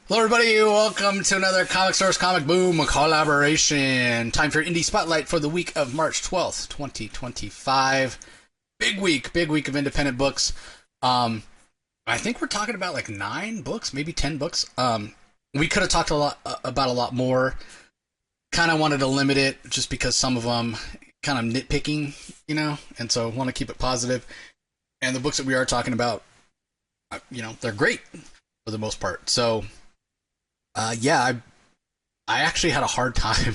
Hello, everybody. Welcome to another Comic Source Comic Boom collaboration. Time for Indie Spotlight for the week of March 12th, 2025. Big week of independent books. I think we're talking about like 9 books, maybe 10 books. We could have talked about a lot more. Kind of wanted to limit it just because some of them kind of nitpicking, and so want to keep it positive. And the books that we are talking about, they're great for the most part. So, I actually had a hard time.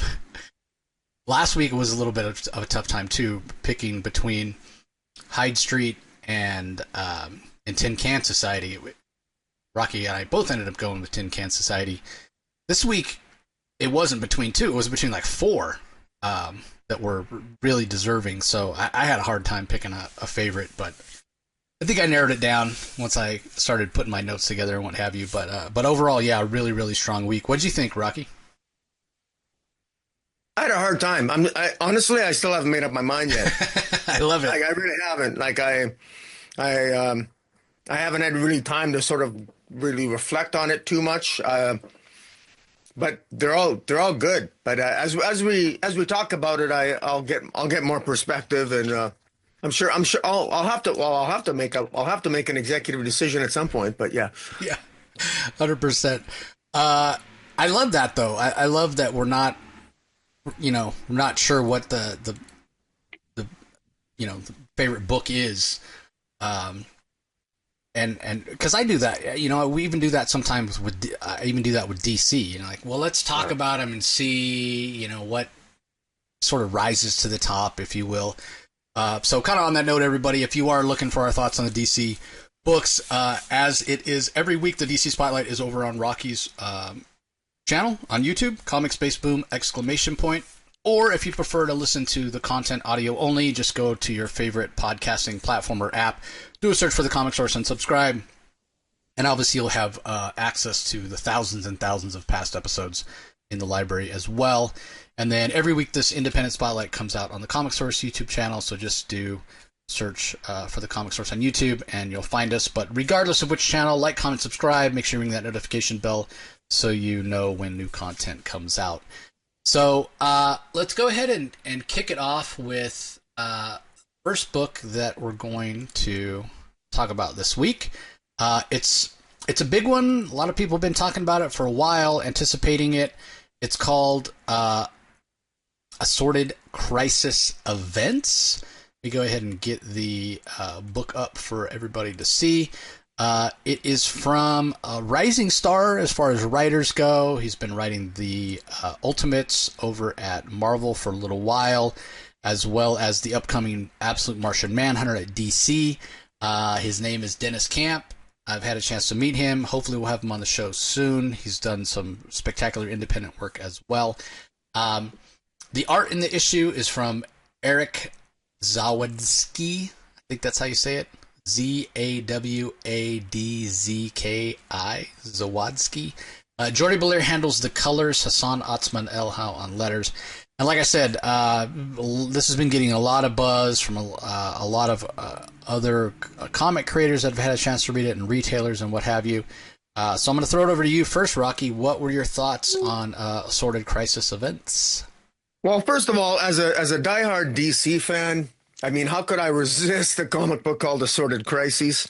Last week was a little bit of a tough time too, picking between Hyde Street and Tin Can Society. Rocky and I both ended up going with Tin Can Society. This week, it wasn't between 2. It was between like 4 that were really deserving. So I had a hard time picking a favorite, but I think I narrowed it down once I started putting my notes together and what have you. But overall, yeah, really, really strong week. What did you think, Rocky? I had a hard time. Honestly, I still haven't made up my mind yet. I love it. Like, I really haven't. Like I haven't had really time to sort of really reflect on it too much. But they're all good. But as we talk about it, I'll get more perspective, and I'm sure I'll have to make an executive decision at some point. But yeah, 100%. I love that though. I love that we're not, we're not sure what the favorite book is. And because I do that, we even do that sometimes I even do that with DC. Like, well, let's talk about them and see, what sort of rises to the top, if you will. So kind of on that note, everybody, if you are looking for our thoughts on the DC books, as it is every week, the DC Spotlight is over on Rocky's channel on YouTube, Comic Space Boom ! Or if you prefer to listen to the content audio only, just go to your favorite podcasting platform or app, do a search for the Comic Source and subscribe. And obviously you'll have access to the thousands and thousands of past episodes in the library as well. And then every week this independent spotlight comes out on the Comic Source YouTube channel, so just do search for the Comic Source on YouTube and you'll find us. But regardless of which channel, like, comment, subscribe, make sure you ring that notification bell so you know when new content comes out. So let's go ahead and kick it off with first book that we're going to talk about this week. It's a big one. A lot of people have been talking about it for a while, anticipating it. It's called Assorted Crisis Events. Let me go ahead and get the book up for everybody to see. It is from a rising star as far as writers go. He's been writing the Ultimates over at Marvel for a little while, as well as the upcoming Absolute Martian Manhunter at DC. His name is Dennis Camp. I've had a chance to meet him. Hopefully we'll have him on the show soon. He's done some spectacular independent work as well. The art in the issue is from Eric Zawadzki. I think that's how you say it. Zawadzki. Zawadzki. Jordi Belair handles the colors. Hassan Otsman Elhau on letters. And like I said, this has been getting a lot of buzz from a lot of other comic creators that have had a chance to read it, and retailers and what have you. So I'm going to throw it over to you first, Rocky. What were your thoughts on Assorted Crisis Events? Well, first of all, as a diehard DC fan, I mean, how could I resist a comic book called Assorted Crises,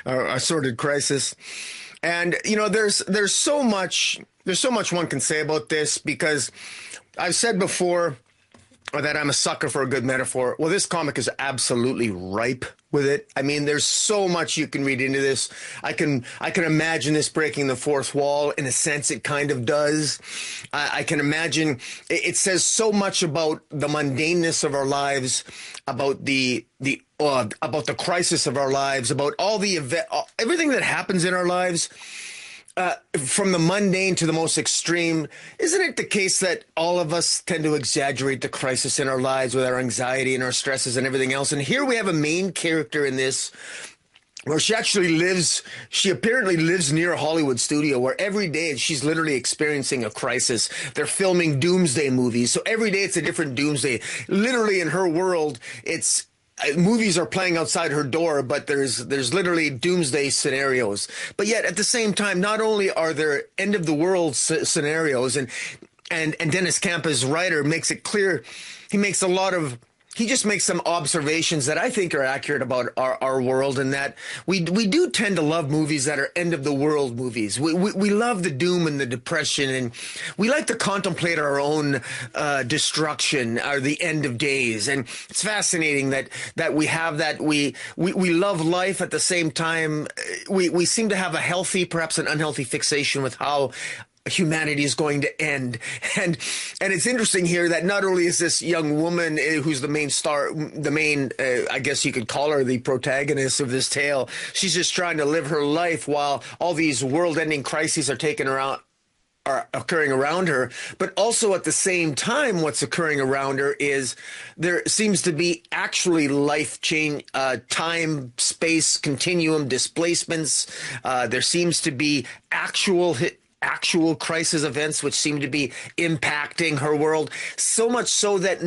or Assorted Crisis? And there's so much one can say about this, because I've said before that I'm a sucker for a good metaphor. Well, this comic is absolutely ripe with it. I mean, there's so much you can read into this. I can imagine this breaking the fourth wall. In a sense, it kind of does. I can imagine it says so much about the mundaneness of our lives, about the crisis of our lives, about all the everything that happens in our lives. From the mundane to the most extreme. Isn't it the case that all of us tend to exaggerate the crisis in our lives with our anxiety and our stresses and everything else? And here we have a main character in this where she apparently lives near a Hollywood studio, where every day she's literally experiencing a crisis. They're filming doomsday movies. So every day it's a different doomsday. Literally in her world, it's movies are playing outside her door, but there's literally doomsday scenarios. But yet at the same time, not only are there end of the world scenarios, and Dennis Camp as writer makes it clear, he just makes some observations that I think are accurate about our world, and that we do tend to love movies that are end of the world movies. We love the doom and the depression, and we like to contemplate our own destruction or the end of days. And it's fascinating that we have that. We love life at the same time. We seem to have a healthy, perhaps an unhealthy fixation with how humanity is going to end. And it's interesting here that not only is this young woman who's the main star, I guess you could call her the protagonist of this tale, she's just trying to live her life while all these world-ending crises are occurring around her. But also at the same time, what's occurring around her is there seems to be actually life change, time, space, continuum displacements. There seems to be actual crisis events which seem to be impacting her world, so much so that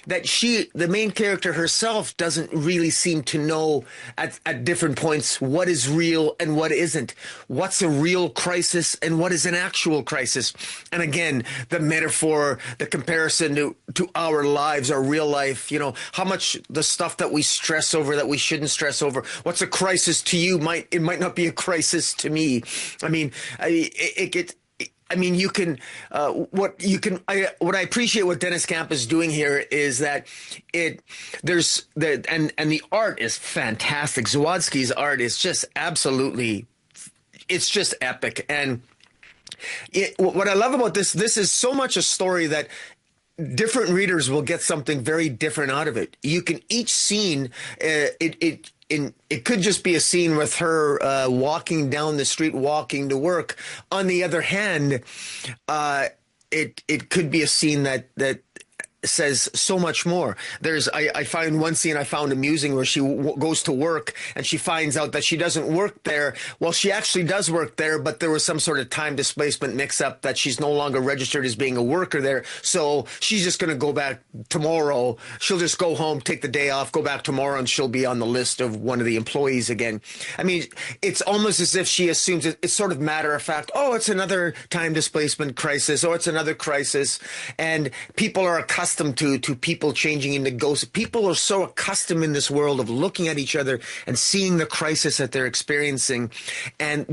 the main character herself, doesn't really seem to know at different points what is real and what isn't, what's a real crisis and what is an actual crisis. And again, the metaphor, the comparison to our lives, our real life, how much the stuff that we stress over that we shouldn't stress over. What's a crisis to you might not be a crisis to me. I mean, what I appreciate what Dennis Camp is doing here is that and the art is fantastic. Zawadzki's art is just absolutely, it's just epic. And what I love about this is so much a story that different readers will get something very different out of it. You can, each scene, it could just be a scene with her walking down the street, walking to work. On the other hand, it could be a scene that says so much more. I find one scene I found amusing where she goes to work and she finds out that she doesn't work there. Well, she actually does work there, but there was some sort of time displacement mix-up that she's no longer registered as being a worker there. So she's just going to go back tomorrow. She'll just go home, take the day off, go back tomorrow, and she'll be on the list of one of the employees again. I mean, it's almost as if she assumes it's sort of matter of fact. Oh, it's another time displacement crisis, or it's another crisis. And people are accustomed to people changing into ghosts. People are so accustomed in this world of looking at each other and seeing the crisis that they're experiencing, and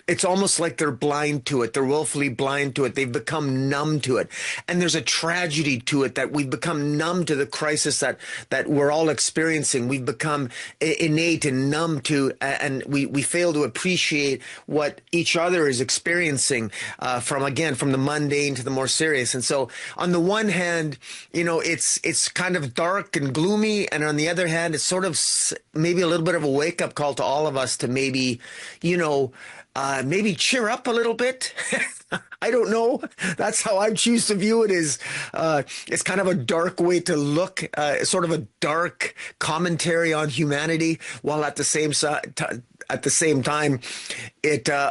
it's almost like they're blind to it. They're willfully blind to it. They've become numb to it. And there's a tragedy to it that we've become numb to the crisis that we're all experiencing. We've become innate and numb to, and we fail to appreciate what each other is experiencing, from the mundane to the more serious. And so on the one hand, it's kind of dark and gloomy, and on the other hand, it's sort of maybe a little bit of a wake-up call to all of us to maybe cheer up a little bit. I don't know. That's how I choose to view it. It's kind of a dark way to look, sort of a dark commentary on humanity, while at the same time,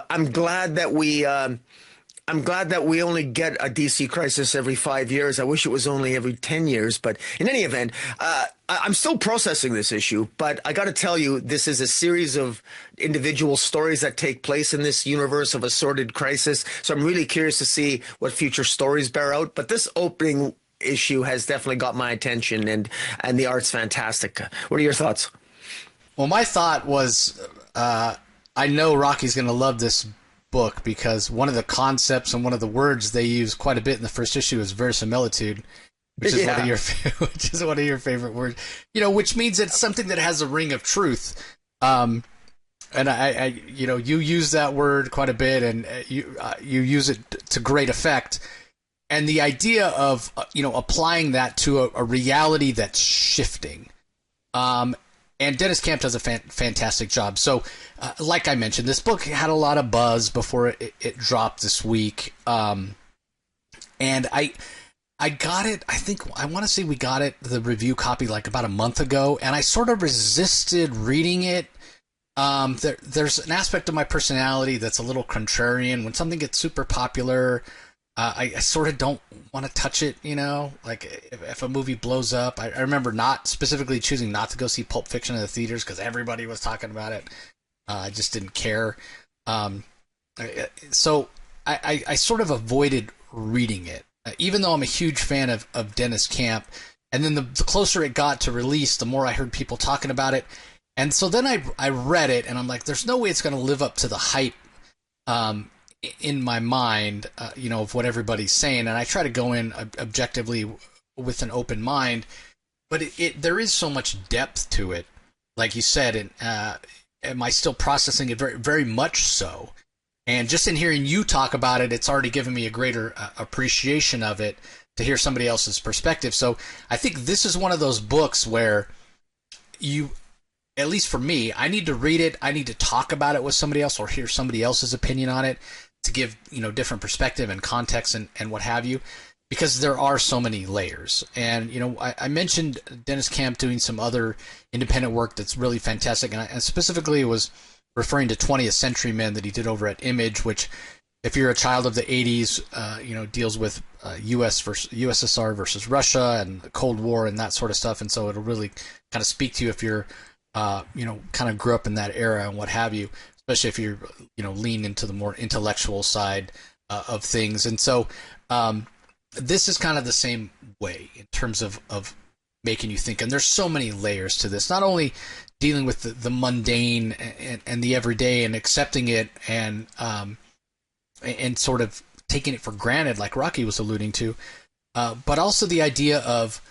I'm glad that we only get a DC crisis every 5 years. I wish it was only every 10 years. But in any event, I'm still processing this issue. But I got to tell you, this is a series of individual stories that take place in this universe of Assorted Crisis. So I'm really curious to see what future stories bear out. But this opening issue has definitely got my attention, and the art's fantastic. What are your thoughts? Well, my thought was, I know Rocky's going to love this book, because one of the concepts and one of the words they use quite a bit in the first issue is verisimilitude, which is one of your favorite words. Which means it's something that has a ring of truth. And you use that word quite a bit, and you use it to great effect. And the idea of applying that to a reality that's shifting. And Dennis Camp does a fantastic job. So, like I mentioned, this book had a lot of buzz before it dropped this week. And I got it, I want to say we got it, the review copy, like about a month ago, and I sort of resisted reading it. There's an aspect of my personality that's a little contrarian. When something gets super popular, I sort of don't want to touch it, like if a movie blows up. I remember not specifically choosing not to go see Pulp Fiction in the theaters because everybody was talking about it. I just didn't care. So I sort of avoided reading it, even though I'm a huge fan of Dennis Camp. And then the closer it got to release, the more I heard people talking about it. And so then I read it, and I'm like, there's no way it's going to live up to the hype in my mind, of what everybody's saying. And I try to go in objectively with an open mind. But there is so much depth to it, like you said. And am I still processing it? Very, very much so. And just in hearing you talk about it, it's already given me a greater appreciation of it to hear somebody else's perspective. So I think this is one of those books where at least for me, I need to read it. I need to talk about it with somebody else or hear somebody else's opinion on it to give, different perspective and context and what have you, because there are so many layers. And, I mentioned Dennis Camp doing some other independent work that's really fantastic. And specifically was referring to 20th Century Men that he did over at Image, which, if you're a child of the 80s, deals with USSR versus Russia and the Cold War and that sort of stuff. And so it'll really kind of speak to you if you're, kind of grew up in that era and what have you, especially if you're, lean into the more intellectual side of things. And so this is kind of the same way in terms of making you think. And there's so many layers to this, not only dealing with the mundane and the everyday and accepting it and sort of taking it for granted, like Rocky was alluding to, but also the idea of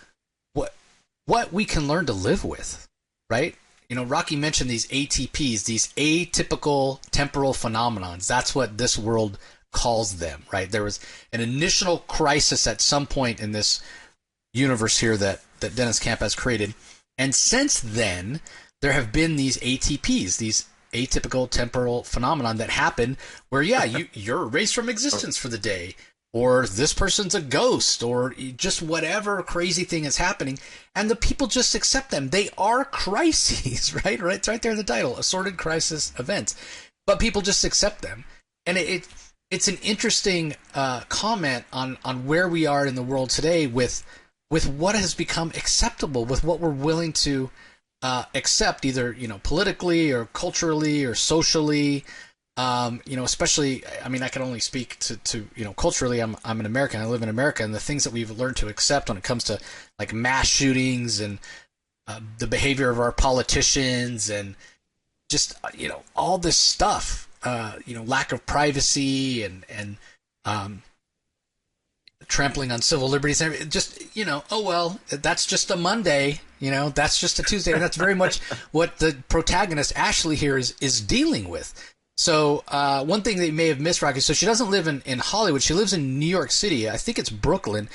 what we can learn to live with, right? Rocky mentioned these ATPs, these atypical temporal phenomenons. That's what this world calls them, right? There was an initial crisis at some point in this universe here that Dennis Camp has created. And since then, there have been these ATPs, these atypical temporal phenomenon that happen where, you're erased from existence for the day, or this person's a ghost, or just whatever crazy thing is happening, and the people just accept them. They are crises, right? It's right there in the title, Assorted Crisis Events. But people just accept them. And it's an interesting comment on where we are in the world today with what has become acceptable, with what we're willing to accept, either politically or culturally or socially. Especially, I mean, I can only speak to culturally. I'm an American. I live in America, and the things that we've learned to accept when it comes to like mass shootings and the behavior of our politicians and just all this stuff. Lack of privacy and trampling on civil liberties. Just oh well, that's just a Monday. That's just a Tuesday, and that's very much what the protagonist Ashley here is dealing with. So one thing they may have missed, Rocky, so she doesn't live in Hollywood. She lives in New York City. I think it's Brooklyn.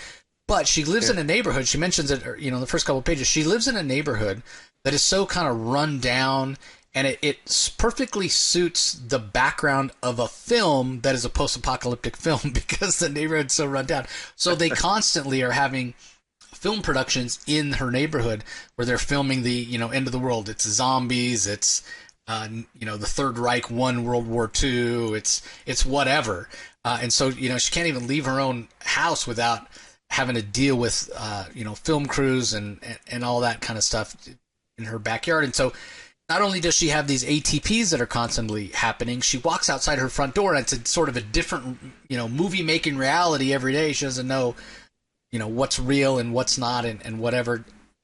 But she lives in a neighborhood. She mentions it, in the first couple of pages. She lives in a neighborhood that is so kind of run down, and it perfectly suits the background of a film that is a post-apocalyptic film because the neighborhood's so run down. So they constantly are having film productions in her neighborhood where they're filming the, end of the world. It's zombies. It's the Third Reich won World War II. It's whatever. And so, she can't even leave her own house without having to deal with, film crews and all that kind of stuff in her backyard. And so not only does she have these ATPs that are constantly happening, she walks outside her front door and it's a sort of a different, movie making reality every day. She doesn't know, what's real and what's not and whatever.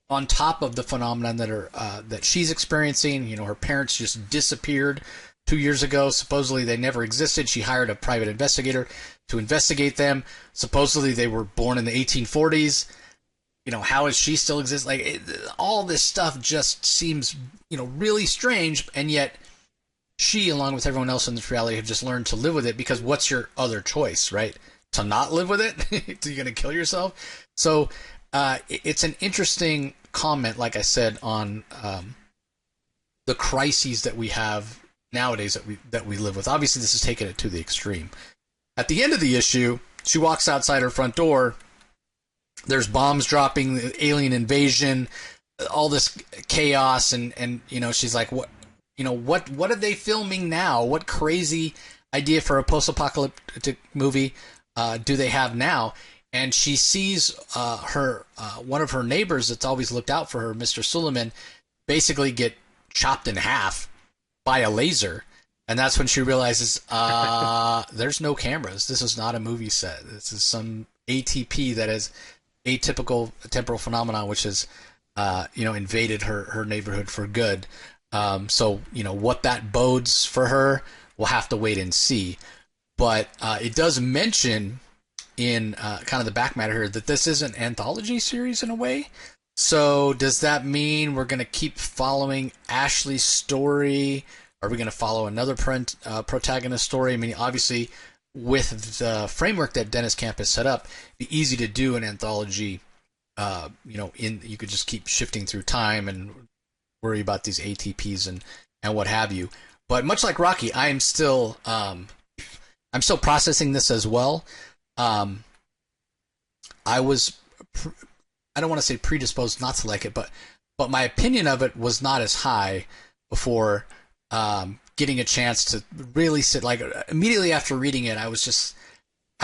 On top of the phenomenon that she's experiencing, her parents just disappeared 2 years ago. Supposedly they never existed. She hired a private investigator to investigate them. Supposedly they were born in the 1840s. How is she still exist? All this stuff just seems, really strange. And yet she, along with everyone else in this reality, have just learned to live with it because what's your other choice, right? To not live with it? Are you going to kill yourself? So it's an interesting comment, like I said, on the crises that we have nowadays that we live with. Obviously, this is taking it to the extreme. At the end of the issue, she walks outside her front door. There's bombs dropping, alien invasion, all this chaos, and she's like, what are they filming now? What crazy idea for a post-apocalyptic movie? do they have now? And she sees her one of her neighbors that's always looked out for her, Mr. Suleiman, basically get chopped in half by a laser. And that's when she realizes there's no cameras. This is not a movie set. This is some ATP that is atypical temporal phenomenon, which has invaded her neighborhood for good. So what that bodes for her, we'll have to wait and see. But it does mention in kind of the back matter here that this is an anthology series in a way. So does that mean we're going to keep following Ashley's story? Are we going to follow another protagonist story? I mean, obviously, with the framework that Dennis Camp has set up, it'd be easy to do an anthology. You could just keep shifting through time and worry about these ATPs and what have you. But much like Rocky, I'm still processing this as well. I was, I don't want to say predisposed not to like it, but my opinion of it was not as high before getting a chance to really sit. Like immediately after reading it, I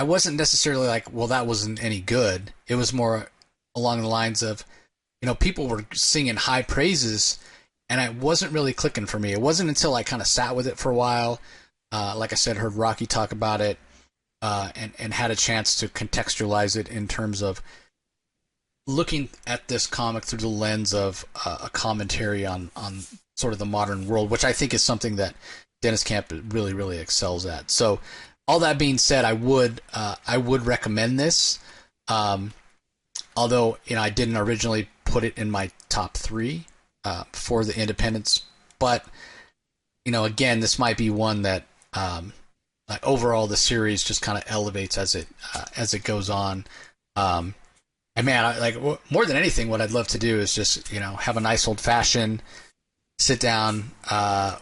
wasn't necessarily like, well, that wasn't any good. It was more along the lines of, people were singing high praises, and it wasn't really clicking for me. It wasn't until I kind of sat with it for a while, like I said, heard Rocky talk about it, and had a chance to contextualize it in terms of looking at this comic through the lens of a commentary on sort of the modern world, which I think is something that Dennis Camp really, really excels at. So all that being said, I would recommend this. Although, I didn't originally put it in my top 3 for the independents, but again, this might be one that overall the series just kind of elevates as it goes on. And man, more than anything, what I'd love to do is just have a nice old fashioned sit down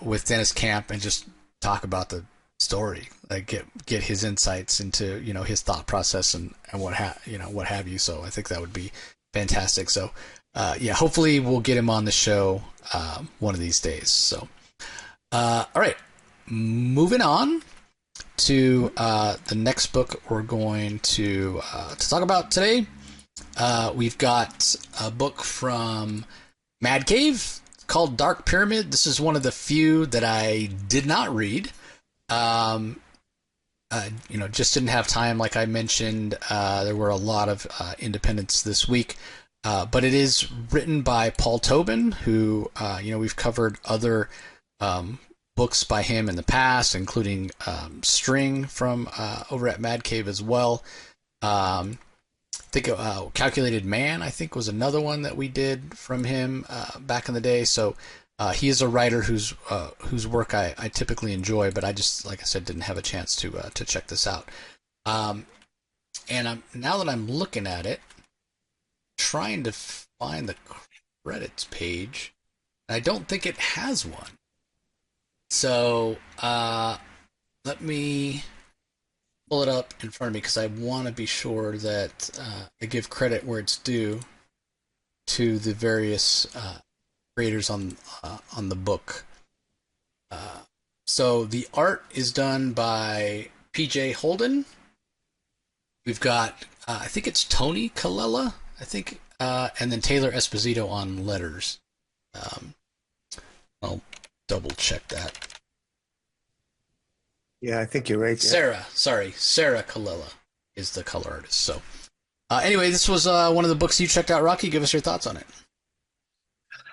with Dennis Camp and just talk about the story, like get his insights into his thought process and what have you. So I think that would be fantastic. So hopefully we'll get him on the show one of these days. So all right, moving on to the next book we're going to talk about today. We've got a book from Mad Cave called Dark Pyramid. This is one of the few that I did not read. Just didn't have time. Like I mentioned, there were a lot of independents this week, but it is written by Paul Tobin, who we've covered other books by him in the past, including String from over at Mad Cave as well. I think Calculated Man, I think, was another one that we did from him back in the day. So he is a writer whose work I typically enjoy, but I just, like I said, didn't have a chance to check this out. And now that I'm looking at it, trying to find the credits page, I don't think it has one. So let me pull it up in front of me because I want to be sure that I give credit where it's due to the various creators on the book. So the art is done by P.J. Holden. We've got I think it's Tony Colella, I think, and then Taylor Esposito on letters. I'll double check that. Yeah, I think you're right. Sarah Colella is the color artist. So anyway, this was one of the books you checked out, Rocky. Give us your thoughts on it.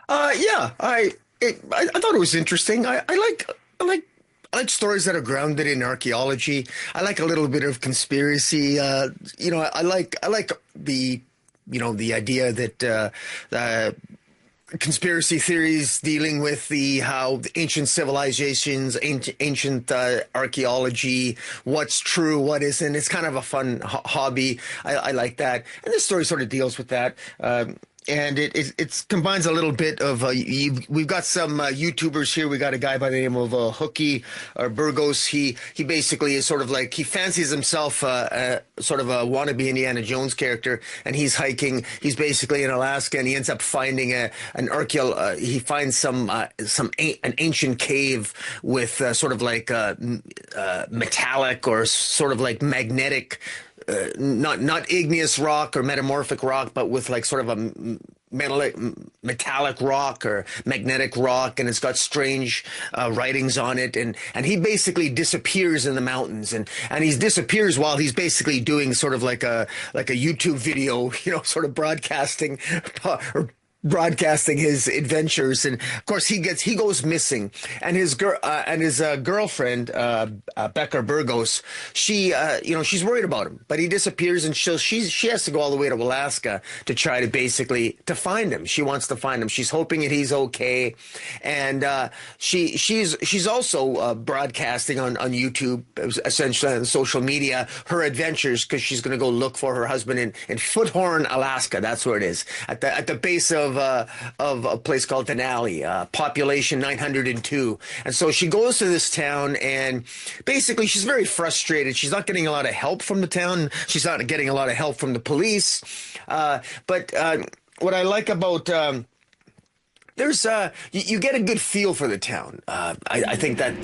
Yeah, I thought it was interesting. I like stories that are grounded in archaeology. I like a little bit of conspiracy. I like the the idea that conspiracy theories dealing with how the ancient civilizations, ancient archaeology, what's true, what isn't. It's kind of a fun hobby. I like that, and this story sort of deals with that. and it combines a little bit of we've got some YouTubers here. We got a guy by the name of Hookie or Burgos. He basically is sort of like, he fancies himself sort of a wannabe Indiana Jones character, and he's hiking. He's basically in Alaska, and he ends up finding he finds an ancient cave with sort of like metallic or sort of like magnetic, not igneous rock or metamorphic rock, but with like sort of a metallic rock or magnetic rock, and it's got strange writings on it, and he basically disappears in the mountains, and he disappears while he's basically doing sort of like a YouTube video, sort of broadcasting or broadcasting his adventures. And of course he goes missing, and his girlfriend Becca Burgos, she's worried about him, but he disappears, and she has to go all the way to Alaska to try to basically to find him. She wants to find him. She's hoping that he's okay, and she's also broadcasting on YouTube, essentially on social media, her adventures, because she's going to go look for her husband in Foothorn, Alaska. That's where it is, at the base of a place called Denali, population 902. And so she goes to this town, and basically she's very frustrated. She's not getting a lot of help from the town. She's not getting a lot of help from the police. But what I like about there's you get a good feel for the town. I think that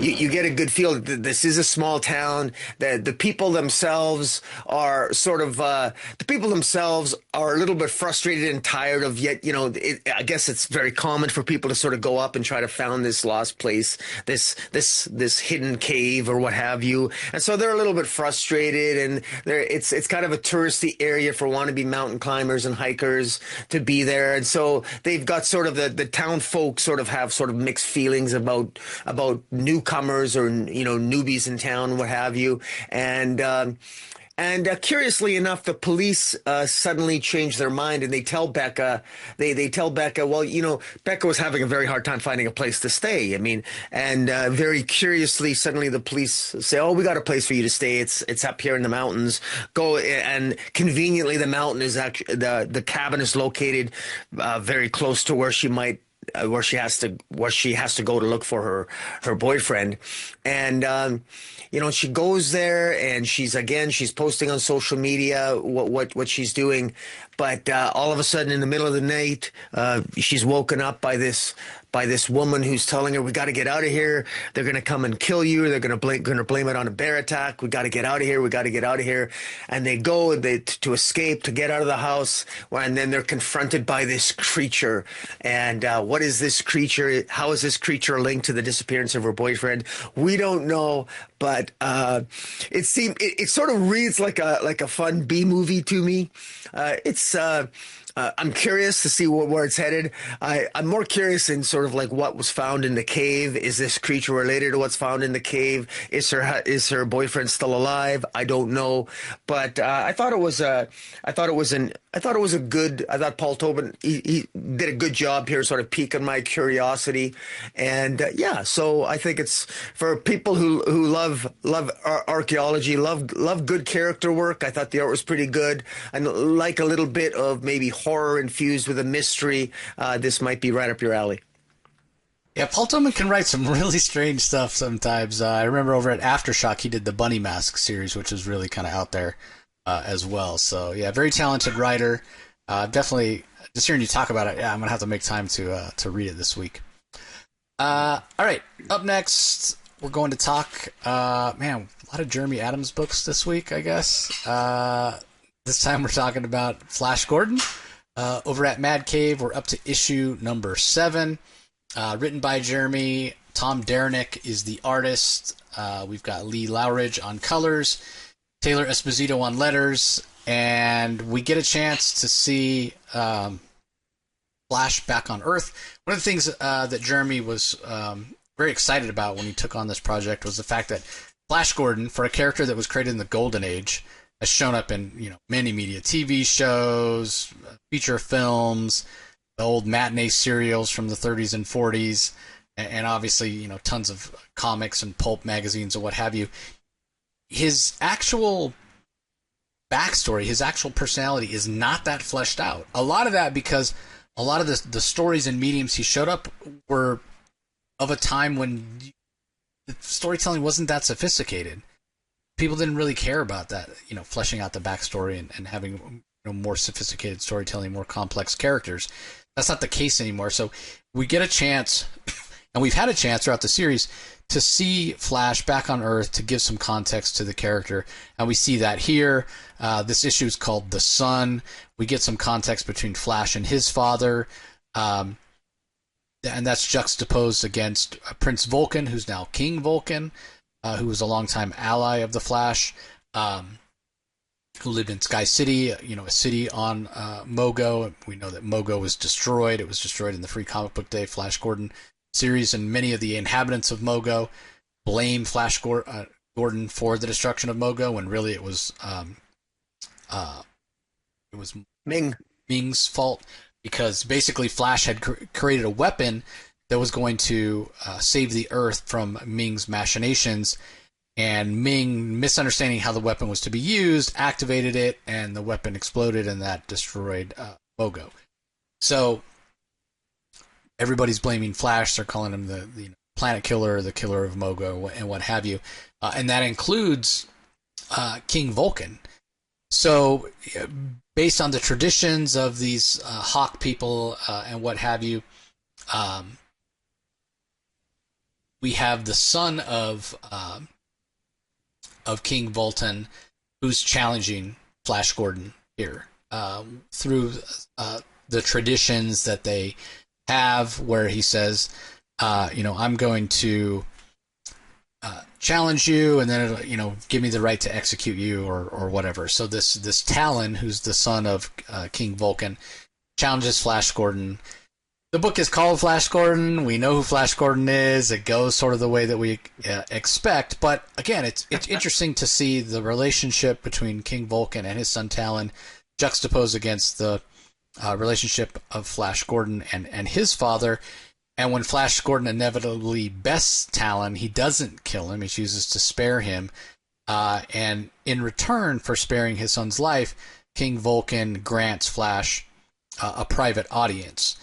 you get a good feel that this is a small town. The people themselves are sort of a little bit frustrated and tired of, yet I guess it's very common for people to sort of go up and try to find this lost place, this hidden cave or what have you, and so they're a little bit frustrated, and it's kind of a touristy area for wannabe mountain climbers and hikers to be there, and so they've got sort of the town folk sort of have sort of mixed feelings about newcomers or newbies in town, what have you, and curiously enough, the police suddenly change their mind, and they tell Becca, well, Becca was having a very hard time finding a place to stay. I mean, and very curiously, suddenly the police say, oh, we got a place for you to stay. It's up here in the mountains. Go, and conveniently, the mountain is actually, the cabin is located very close to where she has to go to look for her boyfriend, and she goes there, and she's posting on social media what she's doing, but all of a sudden in the middle of the night, she's woken up by this woman who's telling her, we got to get out of here. They're going to come and kill you. They're going to blame it on a bear attack. We got to get out of here. We got to get out of here. And they go to escape, to get out of the house. And then they're confronted by this creature. And what is this creature? How is this creature linked to the disappearance of her boyfriend? We don't know. But it sort of reads like a fun B movie to me. I'm curious to see where it's headed. I'm more curious in sort of like what was found in the cave. Is this creature related to what's found in the cave? Is her boyfriend still alive? I don't know. But I thought Paul Tobin he did a good job here, sort of piquing my curiosity, and so I think it's for people who love archaeology, love good character work. I thought the art was pretty good, and like a little bit of maybe horror infused with a mystery. This might be right up your alley. Yeah, Paul Tobin can write some really strange stuff sometimes. I remember over at Aftershock, he did the Bunny Mask series, which is really kind of out there as well. So yeah, very talented writer. Definitely, just hearing you talk about it, I'm gonna have to make time to read it this week. All right, up next, we're going to talk. A lot of Jeremy Adams books this week, I guess. This time we're talking about Flash Gordon. Over at Mad Cave, we're up to issue number 7. Written by Jeremy. Tom Derenick is the artist. We've got Lee Lowridge on colors, Taylor Esposito on letters, and we get a chance to see Flash back on Earth. One of the things that Jeremy was very excited about when he took on this project was the fact that Flash Gordon, for a character that was created in the Golden Age, has shown up in many media, TV shows, feature films, the old matinee serials from the 30s and 40s, and obviously tons of comics and pulp magazines and what have you. His actual backstory, his actual personality is not that fleshed out. A lot of that because a lot of the stories and mediums he showed up were of a time when the storytelling wasn't that sophisticated. People didn't really care about that, fleshing out the backstory and having more sophisticated storytelling, more complex characters. That's not the case anymore. So we get a chance, and we've had a chance throughout the series, to see Flash back on Earth, to give some context to the character. And we see that here. This issue is called The Sun. We get some context between Flash and his father. And that's juxtaposed against Prince Vulcan, who's now King Vulcan, who was a longtime ally of the Flash, who lived in Sky City, a city on Mogo. We know that Mogo was destroyed. It was destroyed in the Free Comic Book Day Flash Gordon series, and many of the inhabitants of Mogo blame Flash Gordon for the destruction of Mogo, when really it was Ming's fault, because basically Flash had created a weapon that was going to save the Earth from Ming's machinations, and Ming, misunderstanding how the weapon was to be used, activated it, and the weapon exploded, and that destroyed Mogo. So everybody's blaming Flash. They're calling him the planet killer, the killer of Mogo, and what have you. And that includes King Vulcan. So based on the traditions of these Hawk people and what have you, we have the son of King Vulcan, who's challenging Flash Gordon here through the traditions that they have, where he says, I'm going to challenge you, and then it'll, give me the right to execute you, or whatever. So this Talon, who's the son of King Vulcan, challenges Flash Gordon. The book is called Flash Gordon. We know who Flash Gordon is. It goes sort of the way that we expect. But again, it's interesting to see the relationship between King Vulcan and his son Talon juxtaposed against the relationship of Flash Gordon and his father. And when Flash Gordon inevitably bests Talon, he doesn't kill him. He chooses to spare him. And in return for sparing his son's life, King Vulcan grants Flash a private audience.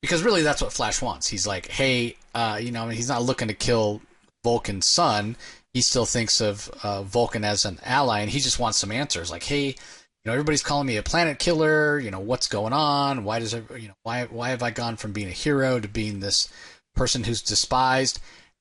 Because really that's what Flash wants. He's like, hey, he's not looking to kill Vulcan's son. He still thinks of Vulcan as an ally, and he just wants some answers. Like, hey, everybody's calling me a planet killer. What's going on? Why does why have I gone from being a hero to being this person who's despised?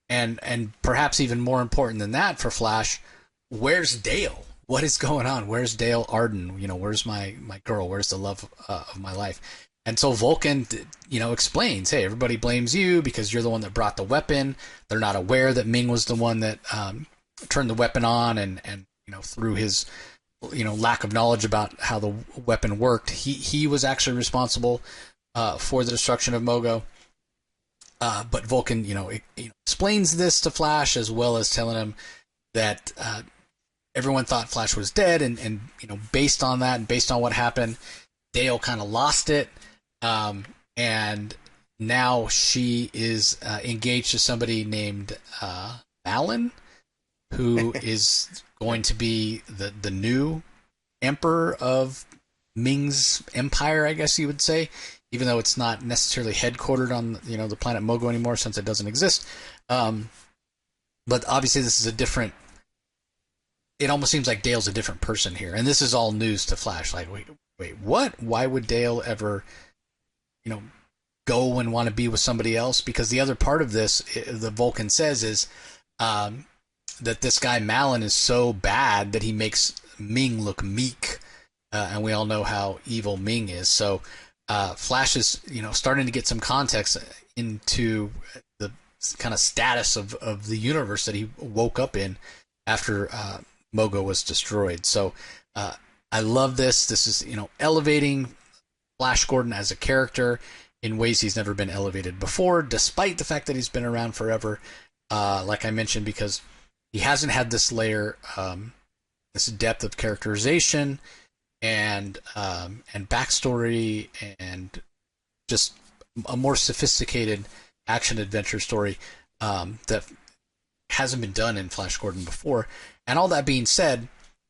And perhaps even more important than that for Flash, where's Dale? What is going on? Where's Dale Arden? Where's my girl? Where's the love of my life? And so Vulcan, explains, hey, everybody blames you because you're the one that brought the weapon. They're not aware that Ming was the one that turned the weapon on, and through his lack of knowledge about how the weapon worked, he was actually responsible for the destruction of Mogo. But Vulcan, explains this to Flash, as well as telling him that everyone thought Flash was dead, and based on that and based on what happened, Dale kind of lost it, and now she is engaged to somebody named Malin, who is going to be the new emperor of Ming's empire, I guess you would say, even though it's not necessarily headquartered on the planet Mogo anymore, since it doesn't exist. But obviously this is a different. It almost seems like Dale's a different person here, and this is all news to Flash. Like, wait, what? Why would Dale ever, go and want to be with somebody else? Because the other part of this, the Vulcan says, is that this guy Malin is so bad that he makes Ming look meek, and we all know how evil Ming is. So Flash is, starting to get some context into the kind of status of the universe that he woke up in after Mogo was destroyed. So I love this. This is, elevating Flash Gordon as a character in ways he's never been elevated before, despite the fact that he's been around forever. Like I mentioned, because he hasn't had this layer, this depth of characterization and backstory, and just a more sophisticated action adventure story that hasn't been done in Flash Gordon before. And all that being said,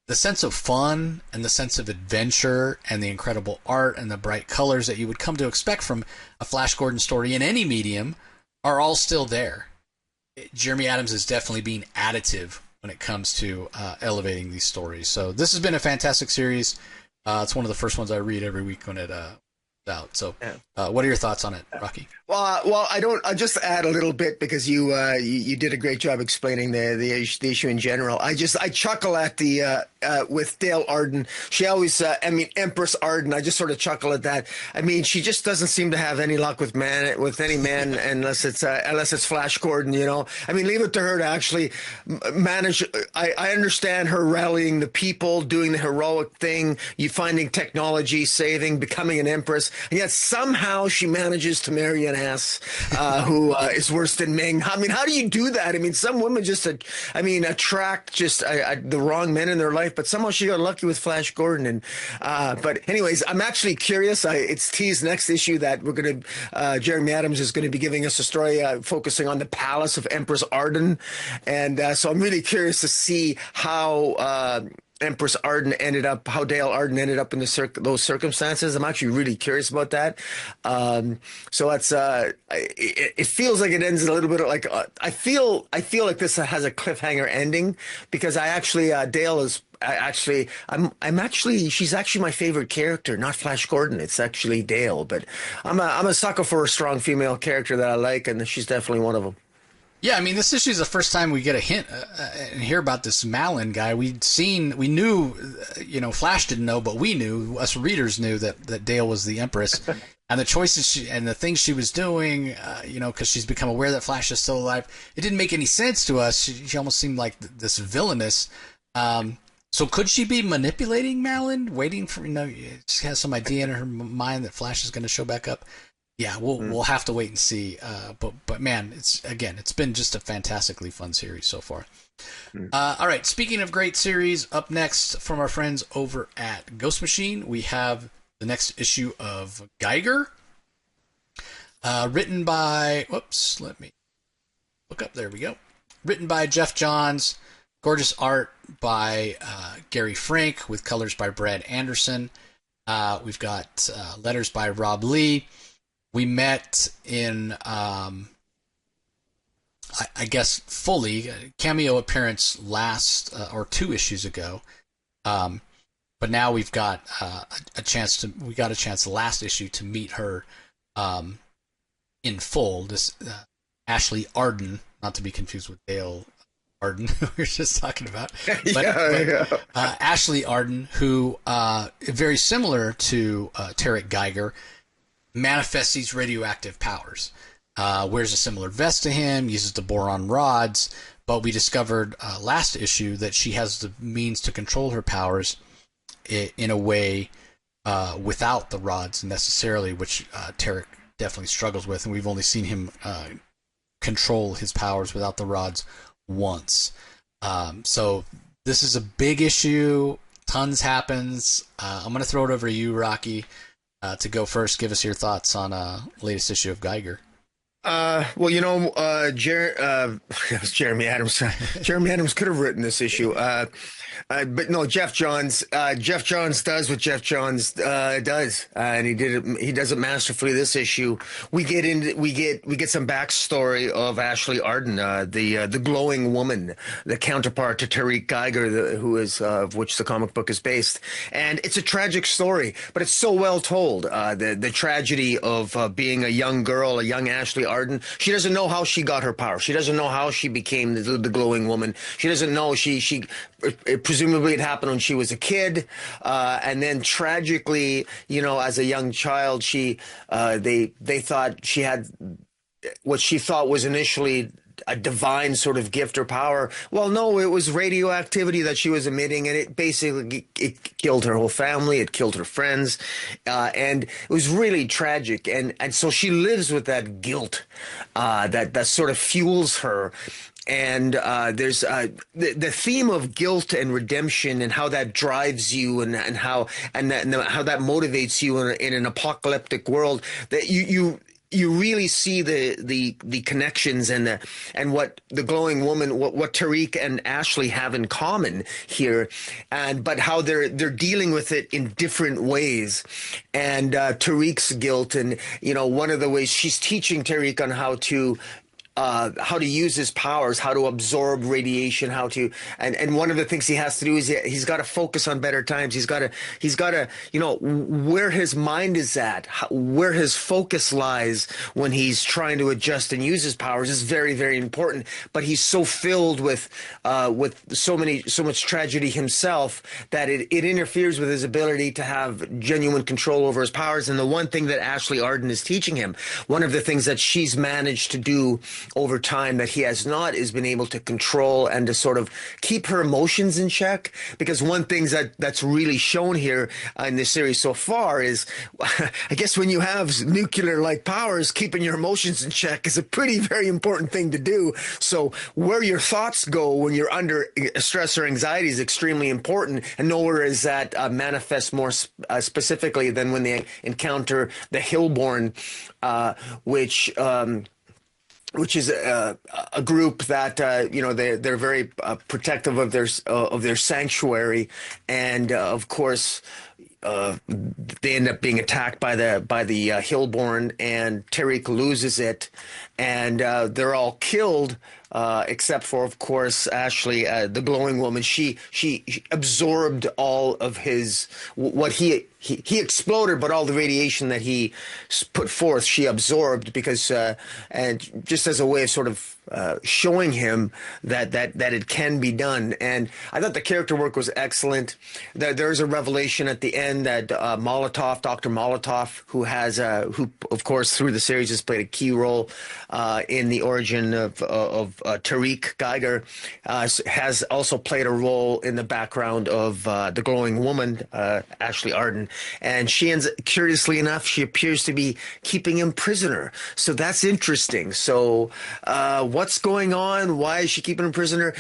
the sense of fun and the sense of adventure and the incredible art and the bright colors that you would come to expect from a Flash Gordon story in any medium are all still there. Jeremy Adams is definitely being additive when it comes to elevating these stories. So this has been a fantastic series. It's one of the first ones I read every week when it out. So what are your thoughts on it, Rocky? Well, I'll just add a little bit because you did a great job explaining the issue in general. I chuckle at the with Dale Arden. She always, Empress Arden. I just sort of chuckle at that. I mean, she just doesn't seem to have any luck with any man unless it's Flash Gordon. You know, I mean, leave it to her to actually manage. I understand her rallying the people, doing the heroic thing, you finding technology, saving, becoming an empress, and yet somehow she manages to marry an ass who is worse than Ming. I mean, how do you do that? I mean, some women just, attract just the wrong men in their life, but somehow she got lucky with Flash Gordon. And but anyways, I'm actually curious. It's teased next issue that we're going to, Jeremy Adams is going to be giving us a story focusing on the palace of Empress Arden. And so I'm really curious to see how Empress Arden how Dale Arden ended up in those circumstances. I'm actually really curious about that. So that's it feels like it ends a little bit like I feel like this has a cliffhanger ending because Dale is she's actually my favorite character, not Flash Gordon. It's actually Dale, but I'm a sucker for a strong female character that I like, and she's definitely one of them. Yeah, I mean, this issue is the first time we get a hint and hear about this Malin guy. We knew, Flash didn't know, but we knew, us readers knew that Dale was the Empress. And the choices and the things she was doing, because she's become aware that Flash is still alive, it didn't make any sense to us. She almost seemed like this villainous. So could she be manipulating Malin, waiting for, she has some idea in her mind that Flash is going to show back up? Yeah, we'll have to wait and see. But man, it's been just a fantastically fun series so far. All right, speaking of great series, up next from our friends over at Ghost Machine, we have the next issue of Geiger, written by. Whoops, let me look up. There we go. Written by Jeff Johns, gorgeous art by Gary Frank with colors by Brad Anderson. We've got letters by Rob Lee. We met in, I guess, fully cameo appearance last or 2 issues ago, but now we've got a chance last issue to meet her in full. This Ashley Arden, not to be confused with Dale Arden, who we were just talking about, but Ashley Arden, who very similar to Tarek Geiger, manifests these radioactive powers, wears a similar vest to him, uses the boron rods, but we discovered last issue that she has the means to control her powers in a way without the rods necessarily, which Tarek definitely struggles with, and we've only seen him control his powers without the rods once. So this is a big issue, tons happens. I'm going to throw it over to you, Rocky, to go first. Give us your thoughts on latest issue of Geiger. Jeremy Adams. Jeremy Adams could have written this issue. But no, Jeff Johns. Jeff Johns does what Jeff Johns does, and he does it masterfully. This issue, we get some backstory of Ashley Arden, the glowing woman, the counterpart to Tarek Geiger, who is of which the comic book is based. And it's a tragic story, but it's so well told. The tragedy of being a young girl, a young Ashley Arden. She doesn't know how she got her power. She doesn't know how she became the glowing woman. She doesn't know presumably it happened when she was a kid, and then tragically, as a young child, they thought she had what she thought was initially a divine sort of gift or power. Well, no, it was radioactivity that she was emitting, and it basically killed her whole family. It killed her friends, and it was really tragic. And so she lives with that guilt that sort of fuels her. And there's the theme of guilt and redemption, and how that drives you, and how that motivates you in an apocalyptic world. That you really see the connections and what the glowing woman, what Tariq and Ashley have in common here, but how they're dealing with it in different ways. And Tariq's guilt, and one of the ways she's teaching Tariq on how to use his powers, how to absorb radiation, and one of the things he has to do is he's got to focus on better times. He's got to, where his mind is at, where his focus lies when he's trying to adjust and use his powers is very, very important. But he's so filled with so much tragedy himself that it interferes with his ability to have genuine control over his powers. And the one thing that Ashley Arden is teaching him, one of the things that she's managed to do over time that he has not, is been able to control and to sort of keep her emotions in check. Because one thing that's really shown here in this series so far is, I guess when you have nuclear-like powers, keeping your emotions in check is a very important thing to do. So where your thoughts go when you're under stress or anxiety is extremely important, and nowhere is that manifest more specifically than when they encounter the Hillborn, which is a group that they're very protective of their sanctuary, and of course they end up being attacked by the Hillborn, and Tariq loses it, and they're all killed. Except for, of course, Ashley, the glowing woman. She absorbed all of what he exploded, but all the radiation that he put forth, she absorbed, because and just as a way of sort of showing him that it can be done. And I thought the character work was excellent. There's a revelation at the end that Dr. Molotov, who of course through the series has played a key role in the origin of Tariq Geiger, has also played a role in the background of the glowing woman, Ashley Arden. And curiously enough, she appears to be keeping him prisoner. So that's interesting. So what's going on? Why is she keeping him prisoner?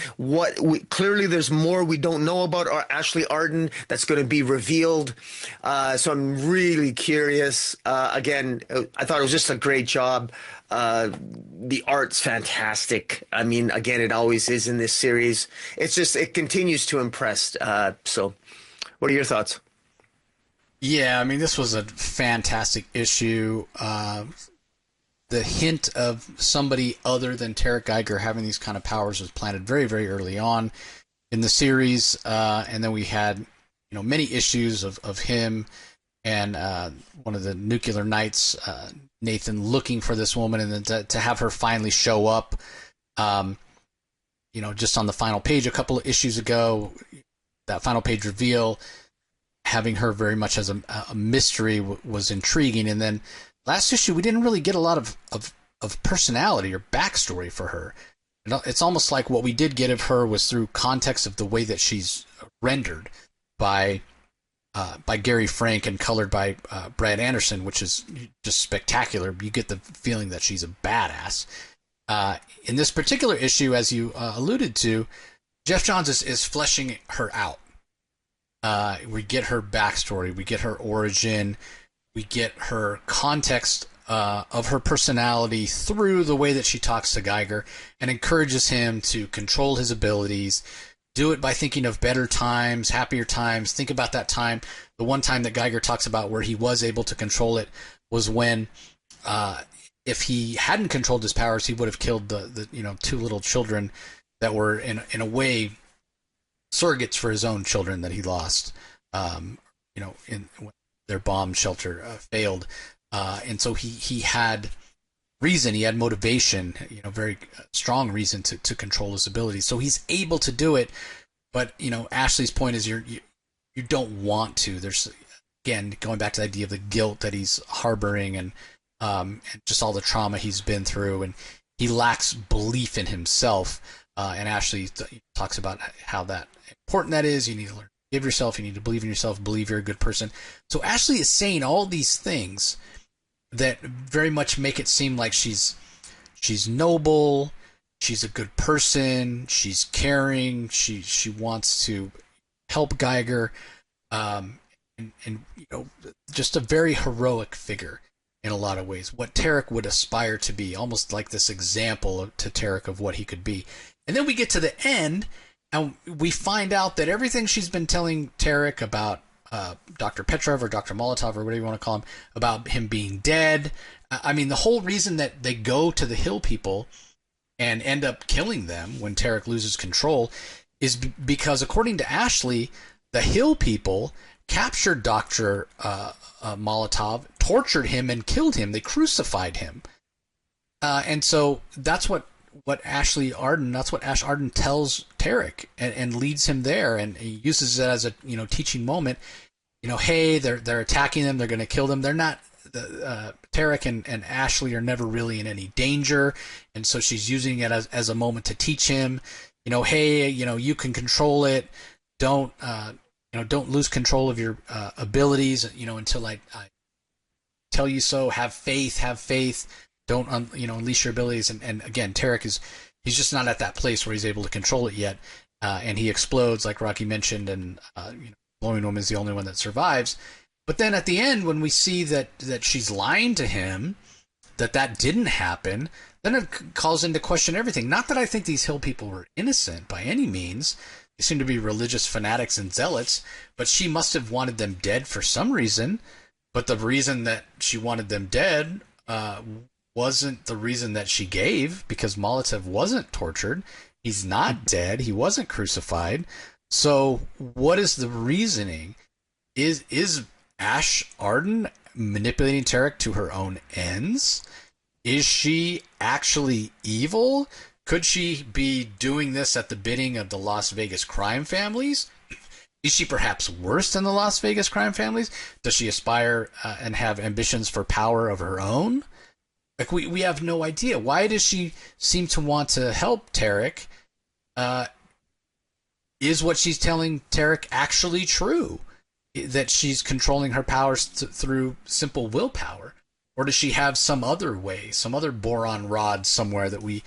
Clearly there's more we don't know about Ashley Arden that's going to be revealed. So I'm really curious. Again, I thought it was just a great job. The art's fantastic. I mean, again, it always is in this series. It continues to impress. So what are your thoughts? Yeah, I mean, this was a fantastic issue. The hint of somebody other than Tariq Geiger having these kind of powers was planted very, very early on in the series. And then we had, many issues of him and one of the Nuclear Knights, Nathan, looking for this woman, and then to have her finally show up, just on the final page a couple of issues ago, that final page reveal, having her very much as a mystery was intriguing. And then last issue, we didn't really get a lot of personality or backstory for her. It's almost like what we did get of her was through context of the way that she's rendered by Gary Frank and colored by Brad Anderson, which is just spectacular. You get the feeling that she's a badass. In this particular issue, as you alluded to, Jeff Johns is fleshing her out. We get her backstory, we get her origin, we get her context of her personality through the way that she talks to Geiger and encourages him to control his abilities, do it by thinking of better times, happier times. Think about that time. The one time that Geiger talks about where he was able to control it was when, if he hadn't controlled his powers, he would have killed the two little children that were in a way surrogates for his own children that he lost, in their bomb shelter failed. And so he had reason, he had motivation, very strong reason to control his abilities. So he's able to do it. But, Ashley's point is you don't want to. There's, again, going back to the idea of the guilt that he's harboring and just all the trauma he's been through. And he lacks belief in himself. And Ashley talks about how important that is. You need to learn to give yourself. You need to believe in yourself. Believe you're a good person. So Ashley is saying all these things that very much make it seem like she's noble, she's a good person, she's caring, she wants to help Geiger, and just a very heroic figure. in a lot of ways, what Tarek would aspire to be, almost like this example to Tarek of what he could be. And then we get to the end, and we find out that everything she's been telling Tarek about Dr. Petrov or Dr. Molotov or whatever you want to call him, about him being dead. I mean, the whole reason that they go to the Hill people and end up killing them when Tarek loses control is because, according to Ashley, the Hill people captured Dr. Molotov, tortured him, and killed him. They crucified him. And so that's what Ash Arden tells Tarek and leads him there, and he uses it as a teaching moment. Hey, they're attacking them, they're going to kill them. They're not. Tarek and Ashley are never really in any danger, and so she's using it as a moment to teach him. Hey, you can control it. Don't lose control of your abilities. Until I tell you so. Have faith. Don't unleash your abilities. And again, Tarek he's just not at that place where he's able to control it yet, and he explodes like Rocky mentioned, and Glowing Woman is the only one that survives. But then at the end, when we see that she's lying to him, that didn't happen, then it calls into question everything. Not that I think these Hill people were innocent by any means. They seem to be religious fanatics and zealots, but she must have wanted them dead for some reason. But the reason that she wanted them dead wasn't the reason that she gave, because Molotov wasn't tortured. He's not dead. He wasn't crucified. So what is the reasoning? Is Ash Arden manipulating Tarek to her own ends? Is she actually evil? Could she be doing this at the bidding of the Las Vegas crime families? Is she perhaps worse than the Las Vegas crime families? Does she aspire and have ambitions for power of her own? Like, we have no idea. Why does she seem to want to help Tarek? Is what she's telling Tarek actually true? That she's controlling her powers through simple willpower? Or does she have some other way, some other boron rod somewhere that we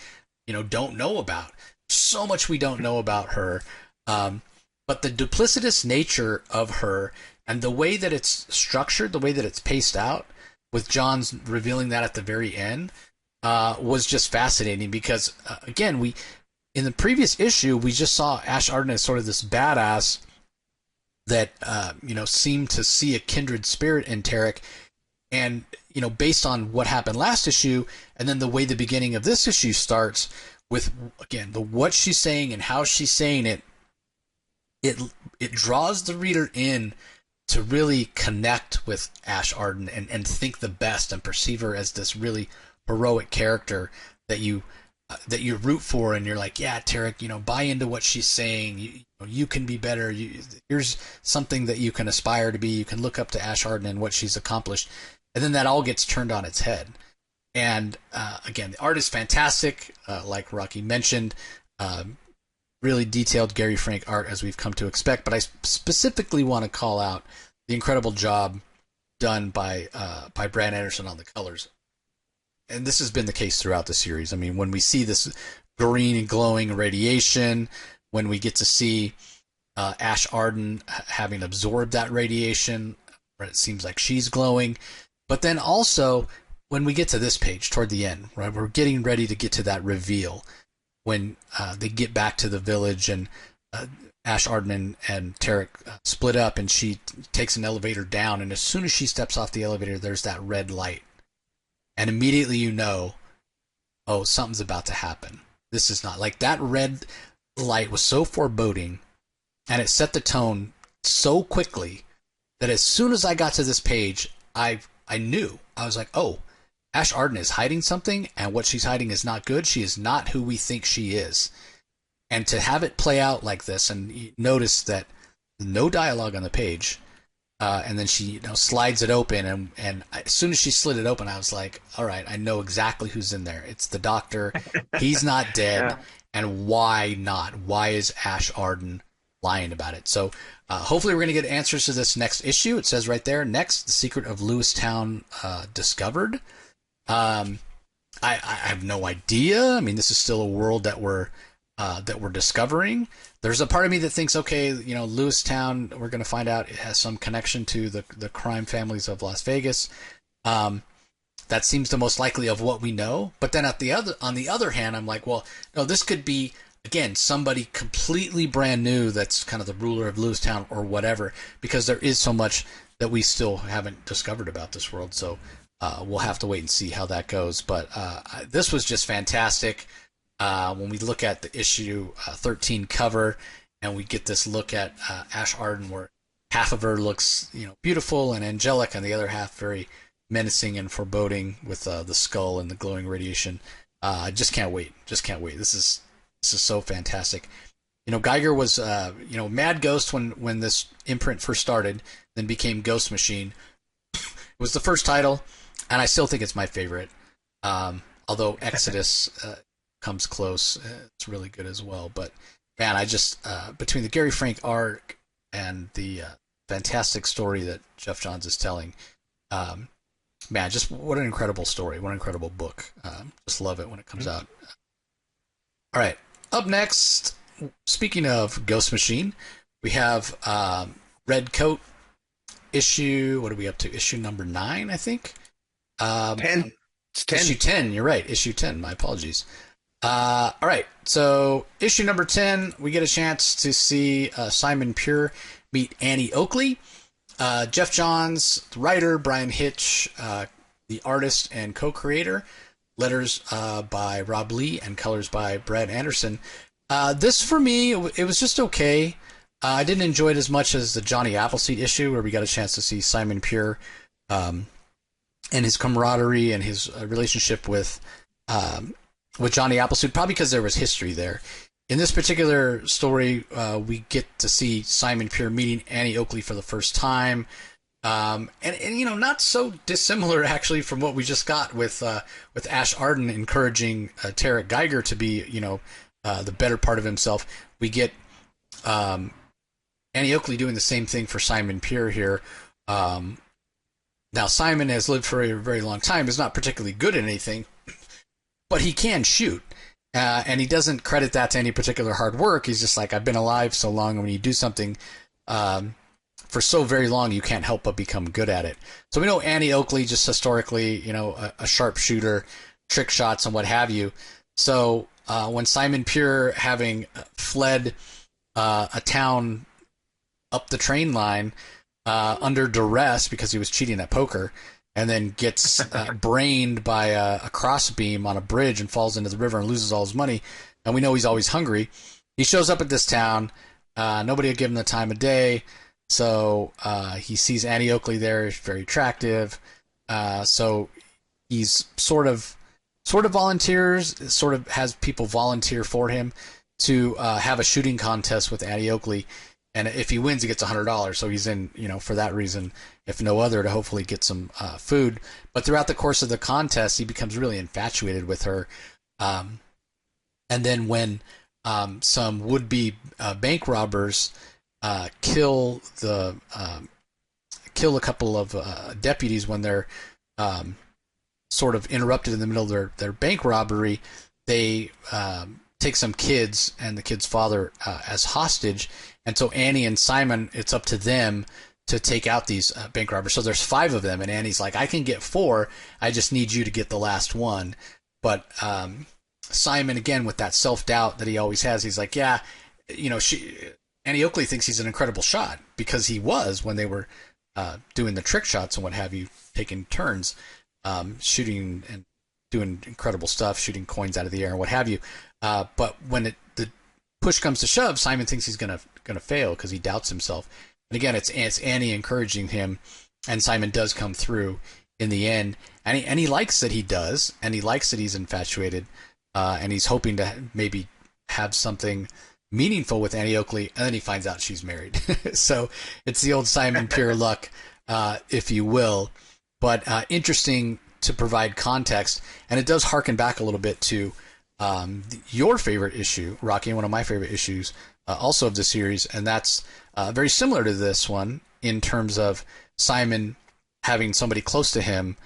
don't know about? So much we don't know about her. But the duplicitous nature of her and the way that it's structured, the way that it's paced out, with John's revealing that at the very end, was just fascinating because, again, in the previous issue, we just saw Ash Arden as sort of this badass that, seemed to see a kindred spirit in Tarek. And, based on what happened last issue, and then the way the beginning of this issue starts with, again, what she's saying and how she's saying it, it draws the reader in to really connect with Ash Arden and think the best and perceive her as this really heroic character that you root for, and you're like, yeah, Tarek, buy into what she's saying. You can be better. Here's something that you can aspire to be. You can look up to Ash Arden and what she's accomplished, and then that all gets turned on its head. And again, the art is fantastic, like Rocky mentioned. Really detailed Gary Frank art as we've come to expect, but I specifically want to call out the incredible job done by Brad Anderson on the colors. And this has been the case throughout the series. I mean, when we see this green and glowing radiation, when we get to see Ash Arden having absorbed that radiation, it seems like she's glowing. But then also, when we get to this page toward the end, right, we're getting ready to get to that reveal when they get back to the village, and Ash Arden and Tarek split up, and she takes an elevator down, and as soon as she steps off the elevator, there's that red light. And immediately oh, something's about to happen. This is not, like, that red light was so foreboding, and it set the tone so quickly that as soon as I got to this page, I knew. I was like, oh, Ash Arden is hiding something, and what she's hiding is not good. She is not who we think she is. And to have it play out like this, and you notice that no dialogue on the page, and then she slides it open, and as soon as she slid it open, I was like, all right, I know exactly who's in there. It's the doctor. He's not dead. Yeah. And why not? Why is Ash Arden lying about it? So hopefully we're going to get answers to this next issue. It says right there, next, the secret of Lewistown discovered. I have no idea. I mean, this is still a world that we're discovering. There's a part of me that thinks, okay, Lewistown, we're going to find out it has some connection to the crime families of Las Vegas. that seems the most likely of what we know. But then on the other hand, I'm like, well, no, this could be, again, somebody completely brand new that's kind of the ruler of Lewistown or whatever, because there is so much that we still haven't discovered about this world. So we'll have to wait and see how that goes. But this was just fantastic. When we look at the issue 13 cover, and we get this look at Ash Arden, where half of her looks, beautiful and angelic, and the other half very menacing and foreboding with the skull and the glowing radiation. Just can't wait. Just can't wait. This is so fantastic. Geiger was Mad Ghost when this imprint first started, then became Ghost Machine. It was the first title, and I still think it's my favorite. Although Exodus comes close, it's really good as well. But man, I just between the Gary Frank arc and the fantastic story that Jeff Johns is telling, man, just what an incredible story, what an incredible book. Just love it when it comes out. All right, up next, speaking of Ghost Machine, we have Red Coat issue. What are we up to? Issue number 9, I think. 10. It's 10. Issue 10. You're right. Issue 10. My apologies. All right. So issue number 10, we get a chance to see Simon Pure meet Annie Oakley. Jeff Johns, the writer, Brian Hitch, the artist and co-creator. Letters by Rob Lee and colors by Brad Anderson. This, for me, it was just okay. I didn't enjoy it as much as the Johnny Appleseed issue, where we got a chance to see Simon Pure and his camaraderie and his relationship with Johnny Appleseed, probably because there was history there. In this particular story, we get to see Simon Pure meeting Annie Oakley for the first time. And not so dissimilar actually from what we just got with Ash Arden encouraging Tarek Geiger to be, the better part of himself. We get Annie Oakley doing the same thing for Simon Pure here. Now, Simon has lived for a very long time, is not particularly good at anything, but he can shoot. And he doesn't credit that to any particular hard work. He's just like, I've been alive so long, and when you do something for so very long, you can't help but become good at it. So we know Annie Oakley, just historically, a sharpshooter, trick shots and what have you. So when Simon Pure, having fled a town up the train line under duress because he was cheating at poker, and then gets brained by a crossbeam on a bridge and falls into the river and loses all his money, and we know he's always hungry. He shows up at this town. Nobody will give him the time of day. So he sees Annie Oakley there, very attractive. So he's sort of volunteers, sort of has people volunteer for him to have a shooting contest with Annie Oakley. And if he wins, he gets $100. So he's in, for that reason, if no other, to hopefully get some food. But throughout the course of the contest, he becomes really infatuated with her. And then when some would-be bank robbers kill a couple of deputies when they're sort of interrupted in the middle of their bank robbery, they take some kids and the kid's father as hostage. And so Annie and Simon, it's up to them to take out these bank robbers. So there's 5 of them, and Annie's like, I can get 4. I just need you to get the last one. But Simon, again, with that self-doubt that he always has, he's like, yeah, Annie Oakley thinks he's an incredible shot, because he was when they were doing the trick shots and what have you, taking turns shooting and doing incredible stuff, shooting coins out of the air and what have you. But when the push comes to shove, Simon thinks he's gonna fail because he doubts himself. And again, it's Annie encouraging him, and Simon does come through in the end. And he likes that he does, and he likes that he's infatuated, and he's hoping to maybe have something meaningful with Annie Oakley, and then he finds out she's married. So it's the old Simon Pure luck, if you will. But interesting to provide context, and it does harken back a little bit to your favorite issue, Rocky, and one of my favorite issues also of the series, and that's very similar to this one in terms of Simon having somebody close to him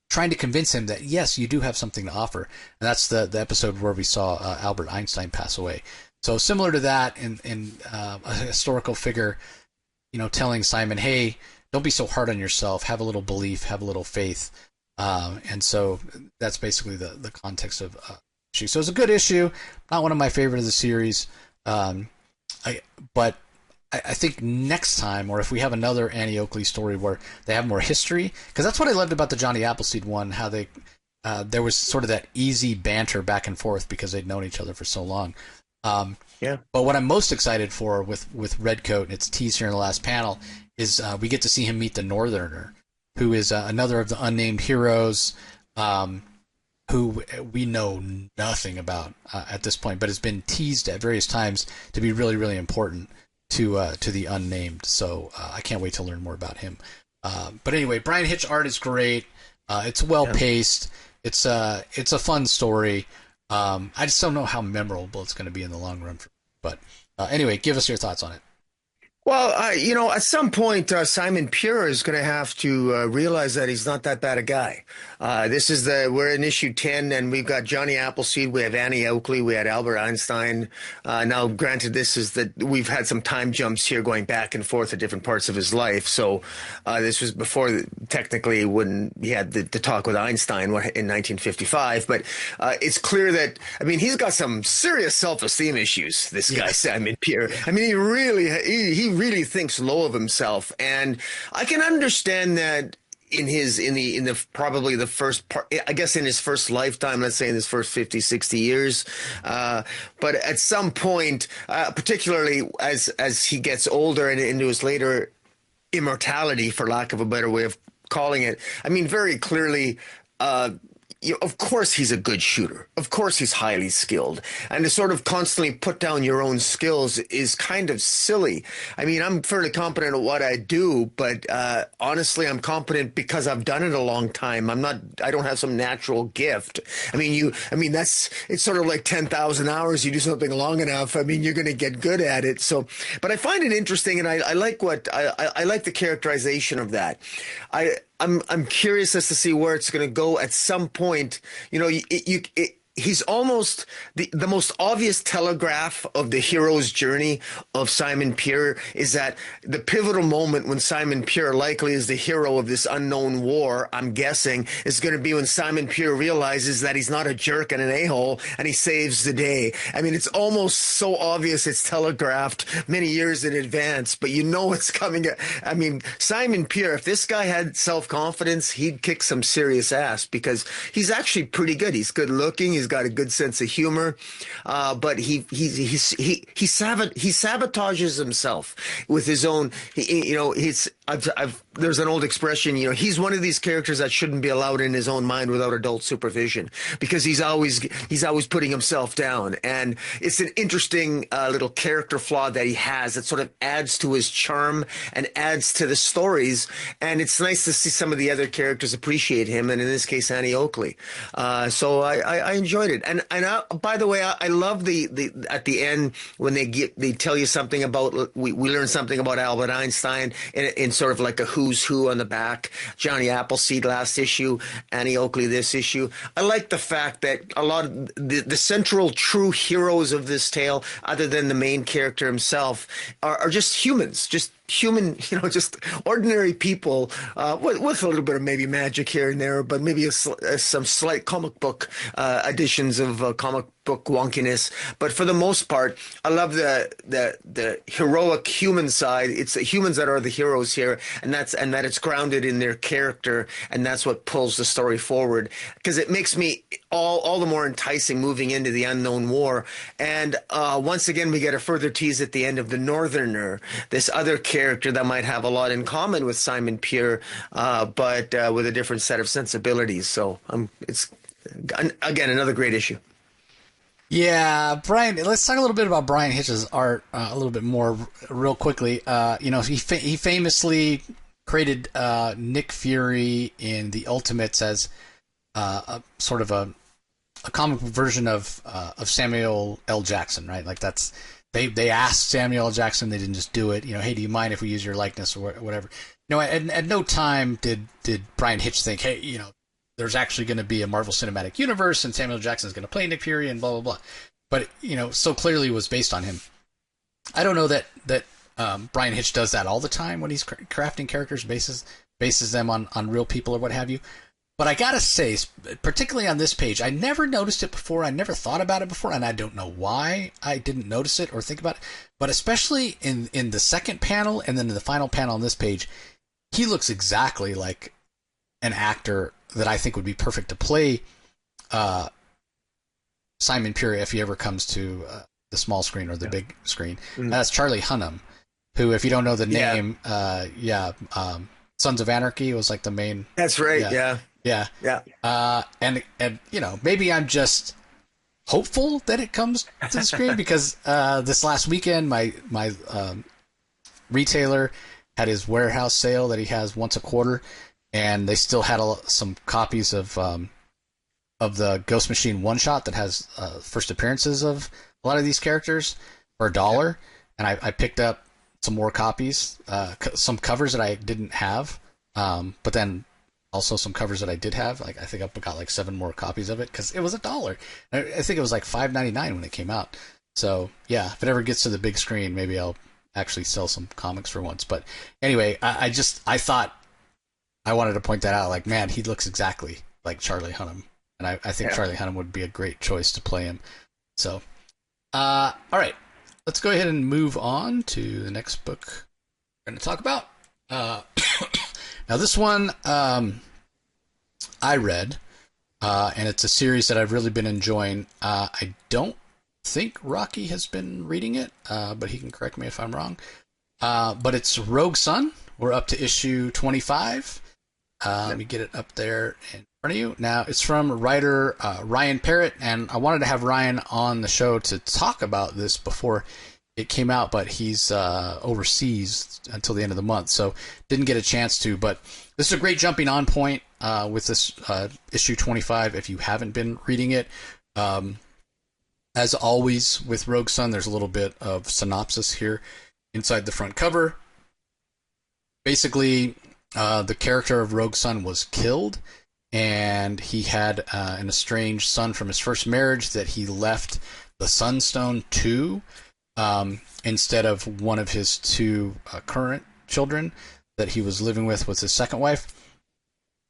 trying to convince him that, yes, you do have something to offer. And that's the episode where we saw Albert Einstein pass away. So similar to that, in a historical figure, telling Simon, hey, don't be so hard on yourself. Have a little belief, have a little faith. And so that's basically the context of issue. So it's a good issue, not one of my favorite of the series. But I think next time, or if we have another Annie Oakley story where they have more history, because that's what I loved about the Johnny Appleseed one, how they there was sort of that easy banter back and forth because they'd known each other for so long. Yeah. But what I'm most excited for with Redcoat, and it's teased here in the last panel, is we get to see him meet the Northerner, who is another of the unnamed heroes, who we know nothing about at this point, but has been teased at various times to be really, really important to the unnamed. So I can't wait to learn more about him. But anyway, Brian Hitch art is great. It's well paced. It's a fun story. I just don't know how memorable it's going to be in the long run. But anyway, give us your thoughts on it. Well, at some point, Simon Pure is going to have to realize that he's not that bad a guy. We're in issue 10, and we've got Johnny Appleseed, we have Annie Oakley, we had Albert Einstein. Now, granted, this is that we've had some time jumps here going back and forth at different parts of his life. So this was before, technically, when he had the talk with Einstein in 1955. But it's clear that, he's got some serious self-esteem issues, this guy, Simon Pure. He really thinks low of himself, and I can understand that in the probably the first part, I guess in his first lifetime, let's say in his first 50, 60 years. But at some point, particularly as he gets older and into his later immortality, for lack of a better way of calling it, very clearly, of course he's a good shooter. Of course he's highly skilled. And to sort of constantly put down your own skills is kind of silly. I'm fairly competent at what I do, but honestly, I'm competent because I've done it a long time. I don't have some natural gift. It's sort of like 10,000 hours. You do something long enough, you're going to get good at it. So, but I find it interesting, and I like I like the characterization of that. I'm curious as to see where it's going to go at some point. He's almost the most obvious telegraph of the hero's journey of Simon Pure is that the pivotal moment when Simon Pure likely is the hero of this unknown war, I'm guessing, is going to be when Simon Pure realizes that he's not a jerk and an a-hole, and he saves the day. It's almost so obvious it's telegraphed many years in advance, but it's coming. Simon Pure, if this guy had self-confidence, he'd kick some serious ass, because he's actually pretty good. He's good looking. He's got a good sense of humor, but he sabotages himself with his own. There's an old expression. He's one of these characters that shouldn't be allowed in his own mind without adult supervision, because he's always putting himself down, and it's an interesting little character flaw that he has that sort of adds to his charm and adds to the stories. And it's nice to see some of the other characters appreciate him, and in this case, Annie Oakley. So I enjoyed it. And by the way, I love the at the end when they tell you something about, we learn something about Albert Einstein in sort of like a who's who on the back. Johnny Appleseed last issue, Annie Oakley this issue. I like the fact that a lot of the central true heroes of this tale, other than the main character himself, are just humans, just just ordinary people with a little bit of maybe magic here and there, but maybe some slight comic book additions of comic book wonkiness. But for the most part, I love the heroic human side. It's the humans that are the heroes here, and that it's grounded in their character, and that's what pulls the story forward, because it makes me all the more enticing moving into the unknown war. And once again, we get a further tease at the end of the Northerner, this other character that might have a lot in common with Simon Pure, but with a different set of sensibilities. So it's again another great issue. Yeah, Brian. Let's talk a little bit about Brian Hitch's art a little bit more real quickly. He famously created Nick Fury in the Ultimates as a sort of a comic version of Samuel L. Jackson, right? Like that's they asked Samuel L. Jackson, they didn't just do it. Hey, do you mind if we use your likeness or whatever? At no time did Brian Hitch think, hey, there's actually going to be a Marvel Cinematic Universe and Samuel Jackson is going to play Nick Fury and blah, blah, blah. But, so clearly it was based on him. I don't know that Brian Hitch does that all the time when he's crafting characters, bases them on real people or what have you. But I gotta say, particularly on this page, I never noticed it before. I never thought about it before, and I don't know why I didn't notice it or think about it. But especially in the second panel and then in the final panel on this page, he looks exactly like an actor that I think would be perfect to play Simon Pure if he ever comes to the small screen or the big screen. Mm-hmm. That's Charlie Hunnam, who, if you don't know the name, Sons of Anarchy was like the main. That's right. Yeah. And you know, maybe I'm just hopeful that it comes to the screen because this last weekend my retailer had his warehouse sale that he has once a quarter, and they still had some copies of the Ghost Machine one shot that has first appearances of a lot of these characters for $1, and I picked up some more copies, some covers that I didn't have, but then also some covers that I did have. Like, I think I got like 7 more copies of it because it was $1. I think it was like $5.99 when it came out. So yeah, if it ever gets to the big screen, maybe I'll actually sell some comics for once. But anyway, I thought I wanted to point that out. Like, man, he looks exactly like Charlie Hunnam, and I think Charlie Hunnam would be a great choice to play him. So, all right, let's go ahead and move on to the next book we're going to talk about. Now, this one I read, and it's a series that I've really been enjoying. I don't think Rocky has been reading it, but he can correct me if I'm wrong. But it's Rogue Sun. We're up to issue 25. Let me get it up there in front of you. Now, it's from writer Ryan Parrott, and I wanted to have Ryan on the show to talk about this before it came out, but he's overseas until the end of the month, so didn't get a chance to. But this is a great jumping on point with this issue 25 if you haven't been reading it. As always with Rogue Sun, there's a little bit of synopsis here inside the front cover. Basically, the character of Rogue Sun was killed, and he had an estranged son from his first marriage that he left the Sunstone to, instead of one of his 2 current children that he was living with his second wife.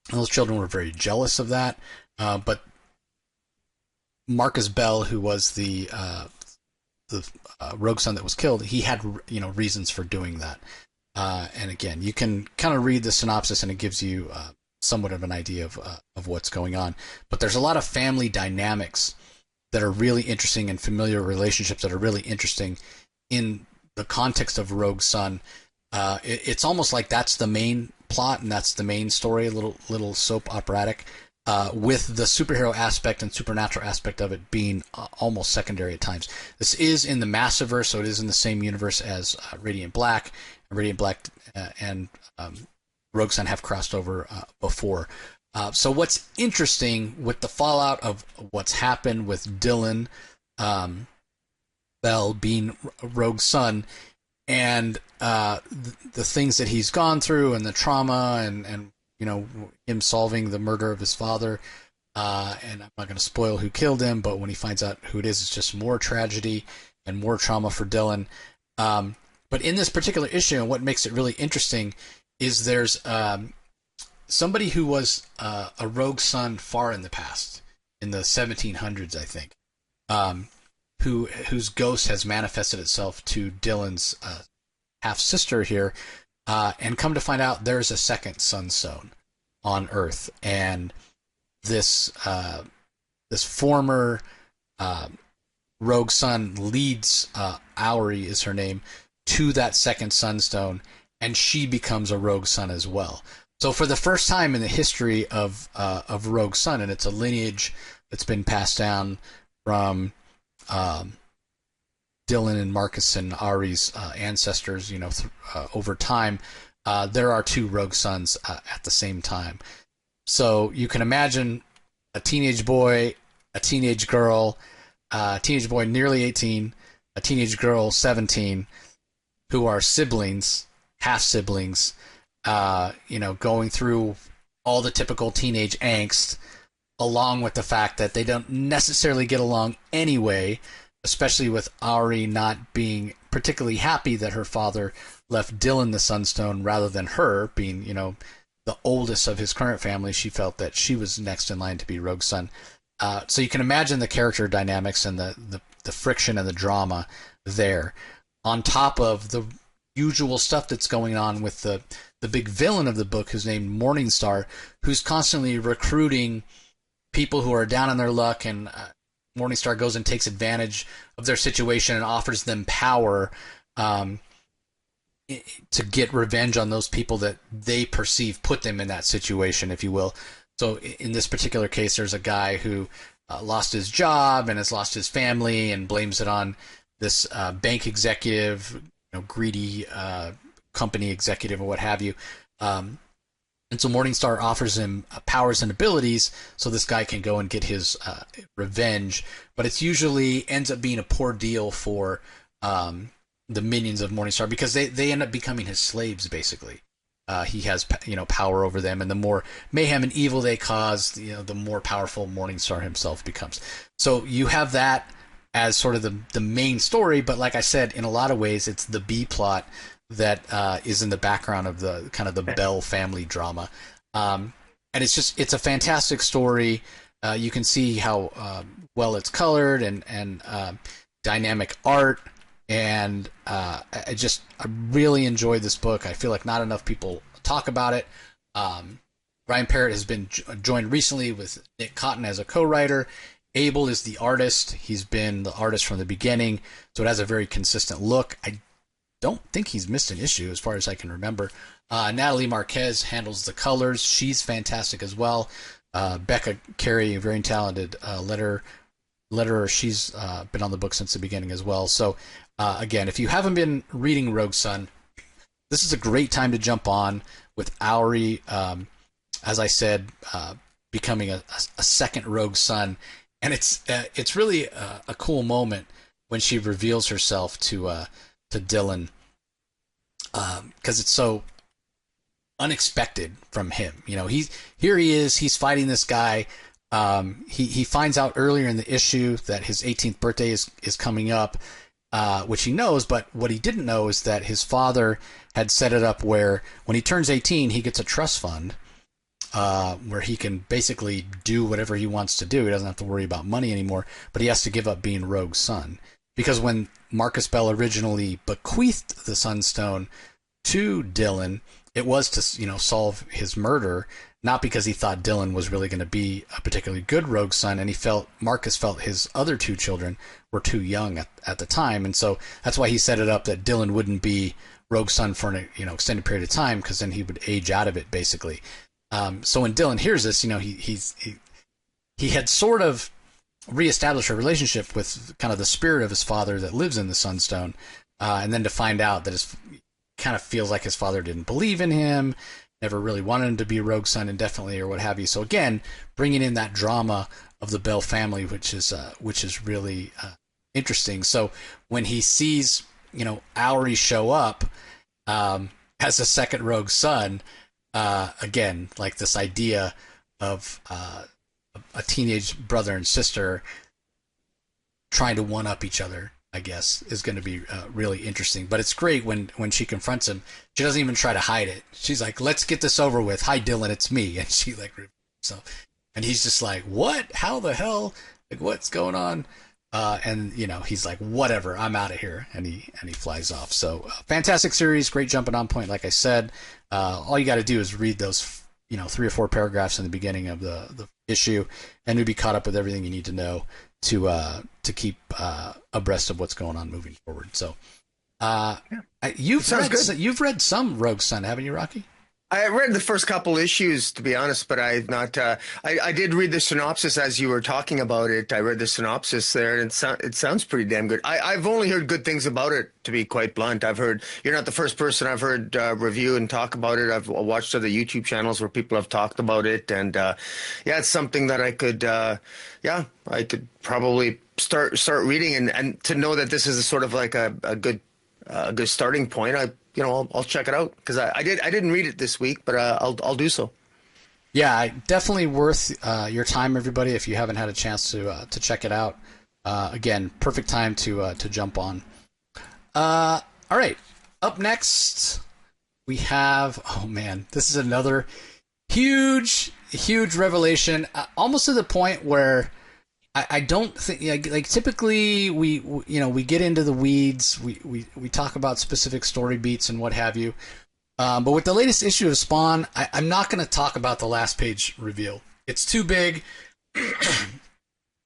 And those children were very jealous of that, but Marcus Bell, who was the Rogue Sun that was killed, he had reasons for doing that. And again, you can kind of read the synopsis, and it gives you somewhat of an idea of what's going on. But there's a lot of family dynamics that are really interesting, and familiar relationships that are really interesting in the context of Rogue Sun. It's almost like that's the main plot and that's the main story, a little soap operatic, with the superhero aspect and supernatural aspect of it being almost secondary at times. This is in the Massiverse, so it is in the same universe as Radiant Black. Radiant Black and Rogue Sun have crossed over before. So what's interesting with the fallout of what's happened with Dylan Bell being Rogue Sun, and the things that he's gone through, and the trauma, and him solving the murder of his father, and I'm not going to spoil who killed him, but when he finds out who it is, it's just more tragedy and more trauma for Dylan. But in this particular issue, and what makes it really interesting is there's somebody who was a Rogue Sun far in the past, in the 1700s, I think, whose ghost has manifested itself to Dylan's half-sister here, and come to find out there's a second Sunstone on Earth, and this former Rogue Sun leads, Auri is her name, to that second Sunstone, and she becomes a Rogue Sun as well. So for the first time in the history of Rogue Sun, and it's a lineage that's been passed down from Dylan and Marcus and Ari's ancestors, over time, there are 2 Rogue Suns at the same time. So you can imagine a teenage boy, a teenage girl, teenage boy nearly 18, a teenage girl 17, who are siblings, half-siblings, going through all the typical teenage angst, along with the fact that they don't necessarily get along anyway, especially with Ari not being particularly happy that her father left Dylan the Sunstone rather than her, being, you know, the oldest of his current family. She felt that she was next in line to be Rogue Son. So you can imagine the character dynamics and the friction and the drama there, on top of the usual stuff that's going on with the big villain of the book, who's named Morningstar, who's constantly recruiting people who are down on their luck, and Morningstar goes and takes advantage of their situation and offers them power to get revenge on those people that they perceive put them in that situation, if you will. So in this particular case, there's a guy who lost his job and has lost his family and blames it on this bank executive, you know, greedy company executive or what have you. And so Morningstar offers him powers and abilities so this guy can go and get his revenge. But it's usually ends up being a poor deal for the minions of Morningstar, because they end up becoming his slaves, basically. He has, you know, power over them, and the more mayhem and evil they cause, you know, the more powerful Morningstar himself becomes. So you have that as sort of the main story, but like I said, in a lot of ways, it's the B plot that is in the background of the kind of the Bell family drama. And it's a fantastic story. You can see how well it's colored and dynamic art. And I really enjoyed this book. I feel like not enough people talk about it. Ryan Parrott has been joined recently with Nick Cotton as a co-writer. Abel is the artist. He's been the artist from the beginning, so it has a very consistent look. I don't think he's missed an issue as far as I can remember. Natalie Marquez handles the colors. She's fantastic as well. Becca Carey, a very talented letterer. She's been on the book since the beginning as well. So again, if you haven't been reading Rogue Son, this is a great time to jump on with Auri, as I said, becoming a second Rogue Son. And it's really a cool moment when she reveals herself to Dylan, because it's so unexpected from him. You know, he's fighting this guy. He finds out earlier in the issue that his 18th birthday is coming up, which he knows, but what he didn't know is that his father had set it up where when he turns 18, he gets a trust fund where he can basically do whatever he wants to do. He doesn't have to worry about money anymore, but he has to give up being Rogue Son. Because when Marcus Bell originally bequeathed the Sunstone to Dylan, it was to, you know, solve his murder, not because he thought Dylan was really going to be a particularly good Rogue Son, and Marcus felt his other two children were too young at the time, and so that's why he set it up that Dylan wouldn't be Rogue Son for an extended period of time, because then he would age out of it, basically. So when Dylan hears this, you know, he had sort of reestablished a relationship with kind of the spirit of his father that lives in the Sunstone, and then to find out that kind of feels like his father didn't believe in him, never really wanted him to be Rogue Son indefinitely or what have you. So again, bringing in that drama of the Bell family, which is really interesting. So when he sees, you know, Auri show up as a second Rogue Son, again, like this idea of a teenage brother and sister trying to one-up each other, I guess, is going to be really interesting. But it's great when she confronts him. She doesn't even try to hide it. She's like, "Let's get this over with. Hi, Dylan, it's me." And she and he's just like, "What? How the hell? Like, what's going on?" And you know, he's like, "Whatever, I'm out of here," and he flies off. So fantastic series, great jumping on point. Like I said, all you got to do is read those, you know, 3 or 4 paragraphs in the beginning of the issue, and you'll be caught up with everything you need to know to keep abreast of what's going on moving forward. So, you've read some Rogue Son, haven't you, Rocky? I read the first couple issues, to be honest, but I've not. I did read the synopsis as you were talking about it. I read the synopsis there, and it sounds pretty damn good. I've only heard good things about it, to be quite blunt. I've heard you're not the first person I've heard review and talk about it. I've watched other YouTube channels where people have talked about it, and it's something that I could, I could probably start reading, and to know that this is a sort of like a good starting point. I'll check it out, because I didn't read it this week, but I'll do so. Yeah, definitely worth your time, everybody. If you haven't had a chance to check it out, again, perfect time to jump on. All right. Up next, we have, oh man, this is another huge revelation, almost to the point where I don't think, like typically we get into the weeds, we talk about specific story beats and what have you. But with the latest issue of Spawn, I'm not going to talk about the last page reveal. It's too big,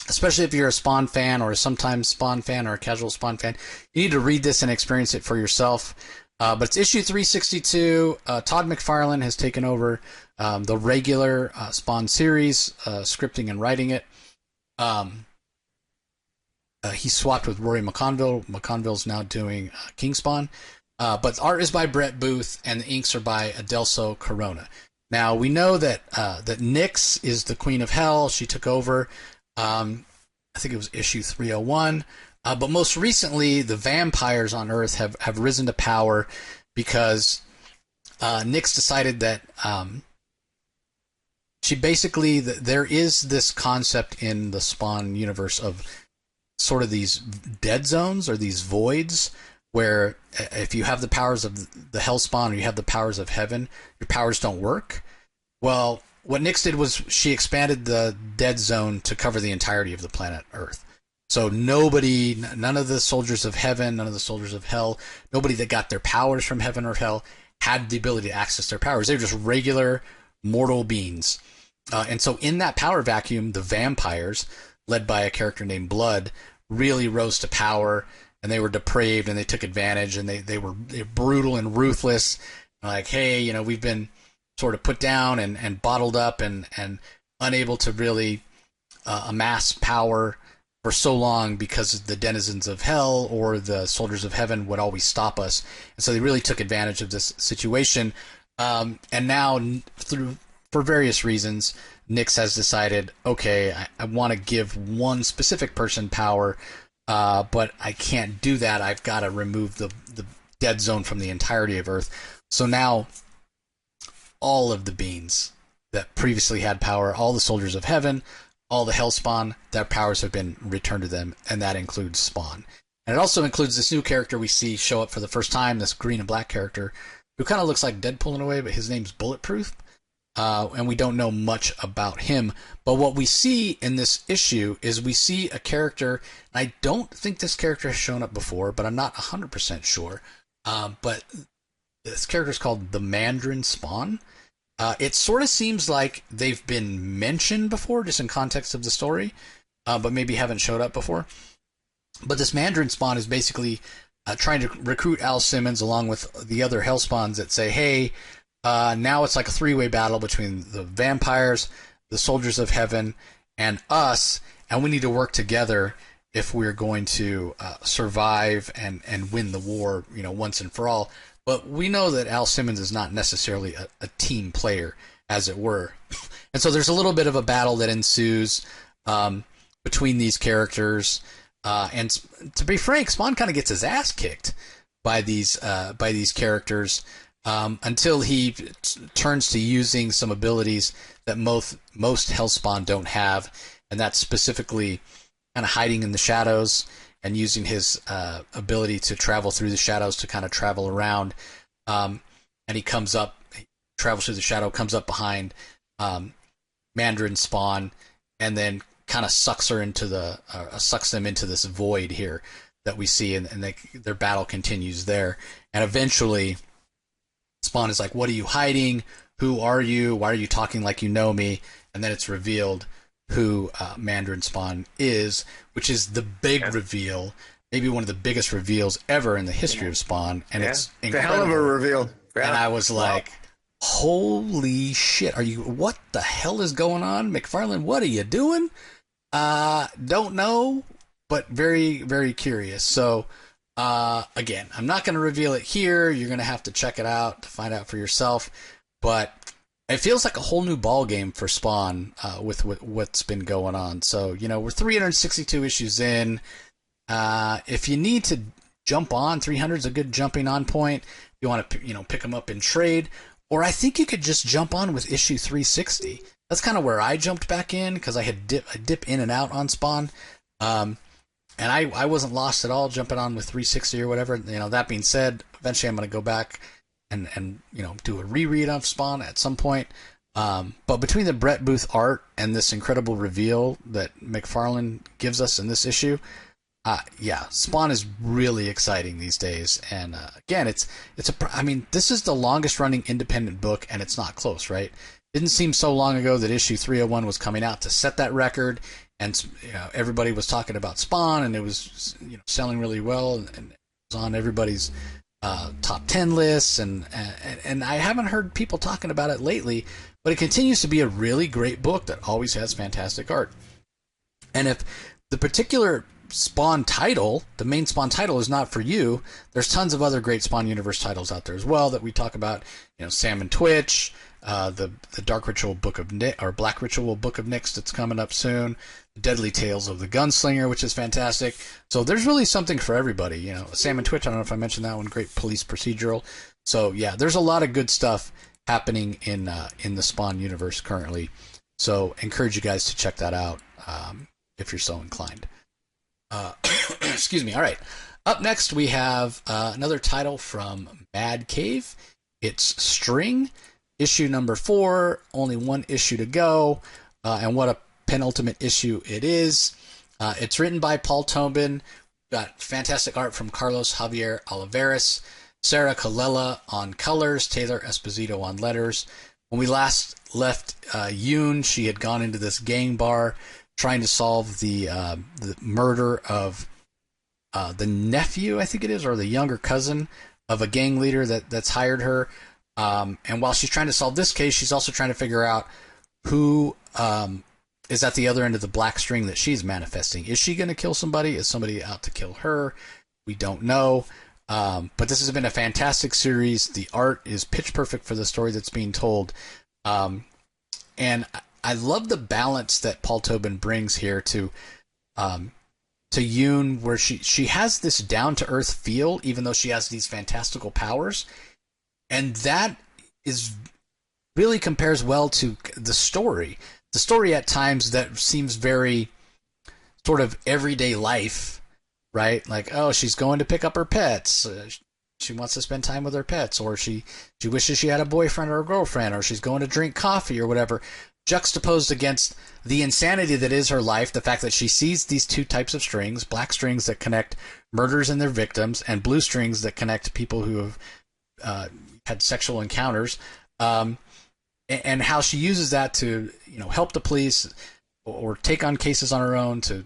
especially if you're a Spawn fan or a sometimes Spawn fan or a casual Spawn fan. You need to read this and experience it for yourself. But it's issue 362. Todd McFarlane has taken over the regular Spawn series, scripting and writing it. He swapped with Rory McConville. McConville's now doing King Spawn. But the art is by Brett Booth, and the inks are by Adelso Corona. Now, we know that that Nyx is the Queen of Hell. She took over, I think it was issue 301. But most recently, the vampires on Earth have risen to power because Nyx decided that she basically, there is this concept in the Spawn universe of sort of these dead zones or these voids where if you have the powers of the Hellspawn or you have the powers of heaven, your powers don't work. Well, what Nyx did was she expanded the dead zone to cover the entirety of the planet Earth. So none of the soldiers of heaven, none of the soldiers of hell, nobody that got their powers from heaven or hell had the ability to access their powers. They were just regular mortal beings. And so in that power vacuum, the vampires, led by a character named Blood, really rose to power, and they were depraved, and they took advantage, and they were brutal and ruthless. Like, hey, we've been sort of put down and bottled up and unable to really amass power for so long because the denizens of hell or the soldiers of heaven would always stop us. And so they really took advantage of this situation. And now, for various reasons, Nyx has decided, okay, I want to give one specific person power, but I can't do that. I've got to remove the dead zone from the entirety of Earth. So now all of the beings that previously had power, all the soldiers of heaven, all the Hellspawn, their powers have been returned to them, and that includes Spawn. And it also includes this new character we see show up for the first time, this green and black character, who kind of looks like Deadpool in a way, but his name's Bulletproof. And we don't know much about him. But what we see in this issue is we see a character, and I don't think this character has shown up before, but I'm not 100% sure. But this character is called the Mandarin Spawn. It sort of seems like they've been mentioned before, just in context of the story, but maybe haven't showed up before. But this Mandarin Spawn is basically trying to recruit Al Simmons along with the other Hellspawns that say, hey, now it's like a three-way battle between the vampires, the soldiers of heaven, and us, and we need to work together if we're going to survive and win the war, once and for all. But we know that Al Simmons is not necessarily a team player, as it were. And so there's a little bit of a battle that ensues between these characters. And to be frank, Spawn kind of gets his ass kicked by these characters until he turns to using some abilities that most Hellspawn don't have, and that's specifically kind of hiding in the shadows and using his ability to travel through the shadows to kind of travel around. And he travels through the shadow, comes up behind Mandarin Spawn, and then kind of sucks them into this void here that we see, and their battle continues there. And eventually, Spawn is like, "What are you hiding? Who are you? Why are you talking like you know me?" And then it's revealed who Mandarin Spawn is, which is the big reveal, maybe one of the biggest reveals ever in the history of Spawn, and it's incredible. The hell of a reveal. Yeah. And I was like, holy shit, what the hell is going on? McFarlane, what are you doing? Don't know, but very, very curious. So, again, I'm not going to reveal it here. You're going to have to check it out to find out for yourself, but it feels like a whole new ball game for Spawn with what's been going on. So, we're 362 issues in. If you need to jump on, 300 is a good jumping on point. If you want to, pick them up in trade. Or I think you could just jump on with issue 360. That's kind of where I jumped back in because I dip in and out on Spawn. And I wasn't lost at all jumping on with 360 or whatever. That being said, eventually I'm going to go back and do a reread of Spawn at some point. But between the Brett Booth art and this incredible reveal that McFarlane gives us in this issue, Spawn is really exciting these days. And again, this is the longest running independent book, and it's not close, right? Didn't seem so long ago that issue 301 was coming out to set that record, and everybody was talking about Spawn, and it was selling really well, and it was on everybody's top 10 lists, and I haven't heard people talking about it lately, but it continues to be a really great book that always has fantastic art. And if the particular Spawn title, the main Spawn title, is not for you, there's tons of other great Spawn Universe titles out there as well that we talk about. Sam and Twitch, the Dark Ritual Book of Nick, or Black Ritual Book of Nyx that's coming up soon, Deadly Tales of the Gunslinger, which is fantastic. So there's really something for everybody. Sam and Twitch, I don't know if I mentioned that one, great police procedural. So yeah, there's a lot of good stuff happening in the Spawn universe currently. So encourage you guys to check that out if you're so inclined. Excuse me. All right. Up next, we have another title from Mad Cave. It's String, issue number 4. Only one issue to go, and what a penultimate issue it is. It's written by Paul Tobin. Got fantastic art from Carlos Javier Olivares, Sarah Colella on colors, Taylor Esposito on letters. When we last left Yoon, she had gone into this gang bar trying to solve the murder of the nephew, I think it is, or the younger cousin of a gang leader that's hired her. And while she's trying to solve this case, she's also trying to figure out who is at the other end of the black string that she's manifesting. Is she going to kill somebody? Is somebody out to kill her? We don't know. But this has been a fantastic series. The art is pitch perfect for the story that's being told. And I love the balance that Paul Tobin brings here to Yoon, where she has this down-to-earth feel, even though she has these fantastical powers. And that is really compares well to the story. The story at times that seems very sort of everyday life, right? Like, oh, she's going to pick up her pets. She wants to spend time with her pets, or she wishes she had a boyfriend or a girlfriend, or she's going to drink coffee or whatever, juxtaposed against the insanity that is her life, the fact that she sees these two types of strings, black strings that connect murders and their victims, and blue strings that connect people who have had sexual encounters, and how she uses that to help the police or take on cases on her own to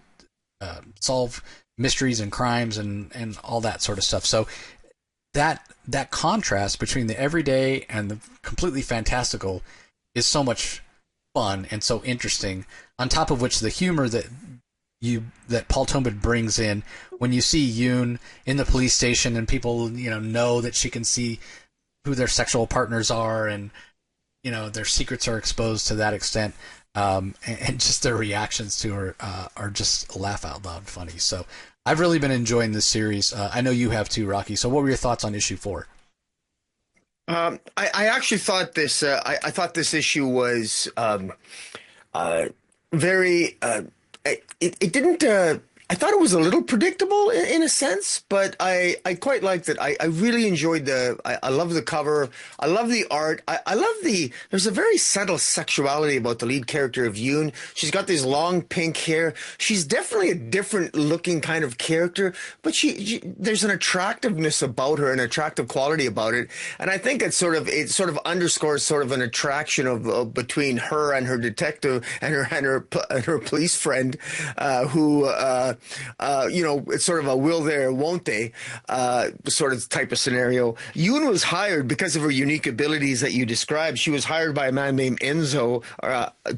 solve mysteries and crimes and all that sort of stuff. So that contrast between the everyday and the completely fantastical is so much fun and so interesting. On top of which, the humor that Paul Tobin brings in when you see Yoon in the police station and people know that she can see who their sexual partners are, and their secrets are exposed to that extent, and just their reactions to her are just laugh out loud funny. So I've really been enjoying this series. I know you have too, Rocky. So what were your thoughts on issue 4? I actually thought this. I thought this issue was very. It didn't. I thought it was a little predictable in a sense, but I quite liked it. I really enjoyed I love the cover. I love the art. I love there's a very subtle sexuality about the lead character of Yoon. She's got this long pink hair. She's definitely a different looking kind of character, but there's an attractiveness about her, an attractive quality about it. And I think it sort of underscores sort of an attraction of between her and her detective and her police friend, who, it's sort of a will they or won't they sort of type of scenario. Yoon was hired because of her unique abilities that you described. She was hired by a man named Enzo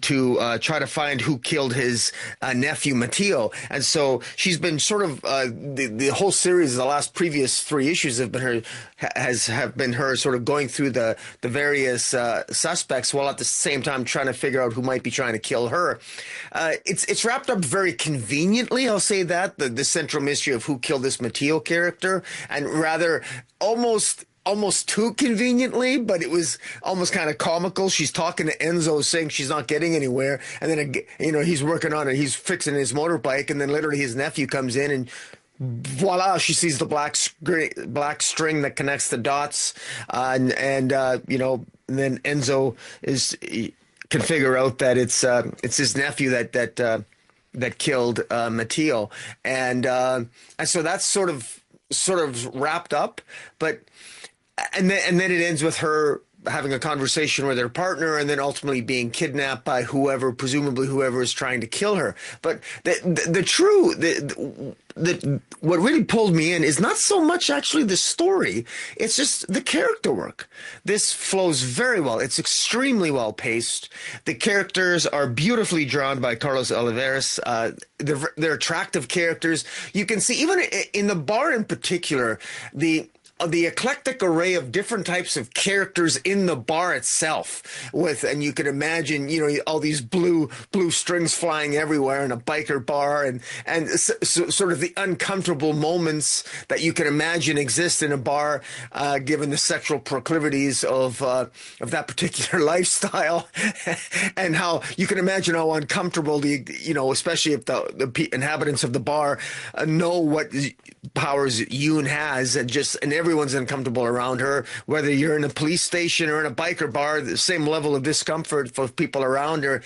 to try to find who killed his nephew Matteo. And so she's been sort of the whole series, the last previous 3 issues have been her sort of going through the various suspects while at the same time trying to figure out who might be trying to kill her. It's wrapped up very conveniently, I'll say that, the central mystery of who killed this Matteo character, and rather almost almost too conveniently, but it was almost kind of comical. She's talking to Enzo saying she's not getting anywhere. And then, he's working on it. He's fixing his motorbike. And then literally his nephew comes in and voila, she sees the black string that connects the dots. And then Enzo can figure out that it's his nephew that killed Mateo. And so that's sort of wrapped up, but and then it ends with her having a conversation with her partner and then ultimately being kidnapped by presumably whoever is trying to kill her. But what really pulled me in is not so much actually the story, it's just the character work. This flows very well. It's extremely well paced. The characters are beautifully drawn by Carlos Oliveras. They're attractive characters. You can see even in the bar in particular, the eclectic array of different types of characters in the bar itself, and you can imagine, all these blue strings flying everywhere in a biker bar, and sort of the uncomfortable moments that you can imagine exist in a bar, given the sexual proclivities of that particular lifestyle, and how you can imagine how uncomfortable especially if the inhabitants of the bar know what powers Yoon has, and everyone's uncomfortable around her, whether you're in a police station or in a biker bar, the same level of discomfort for people around her.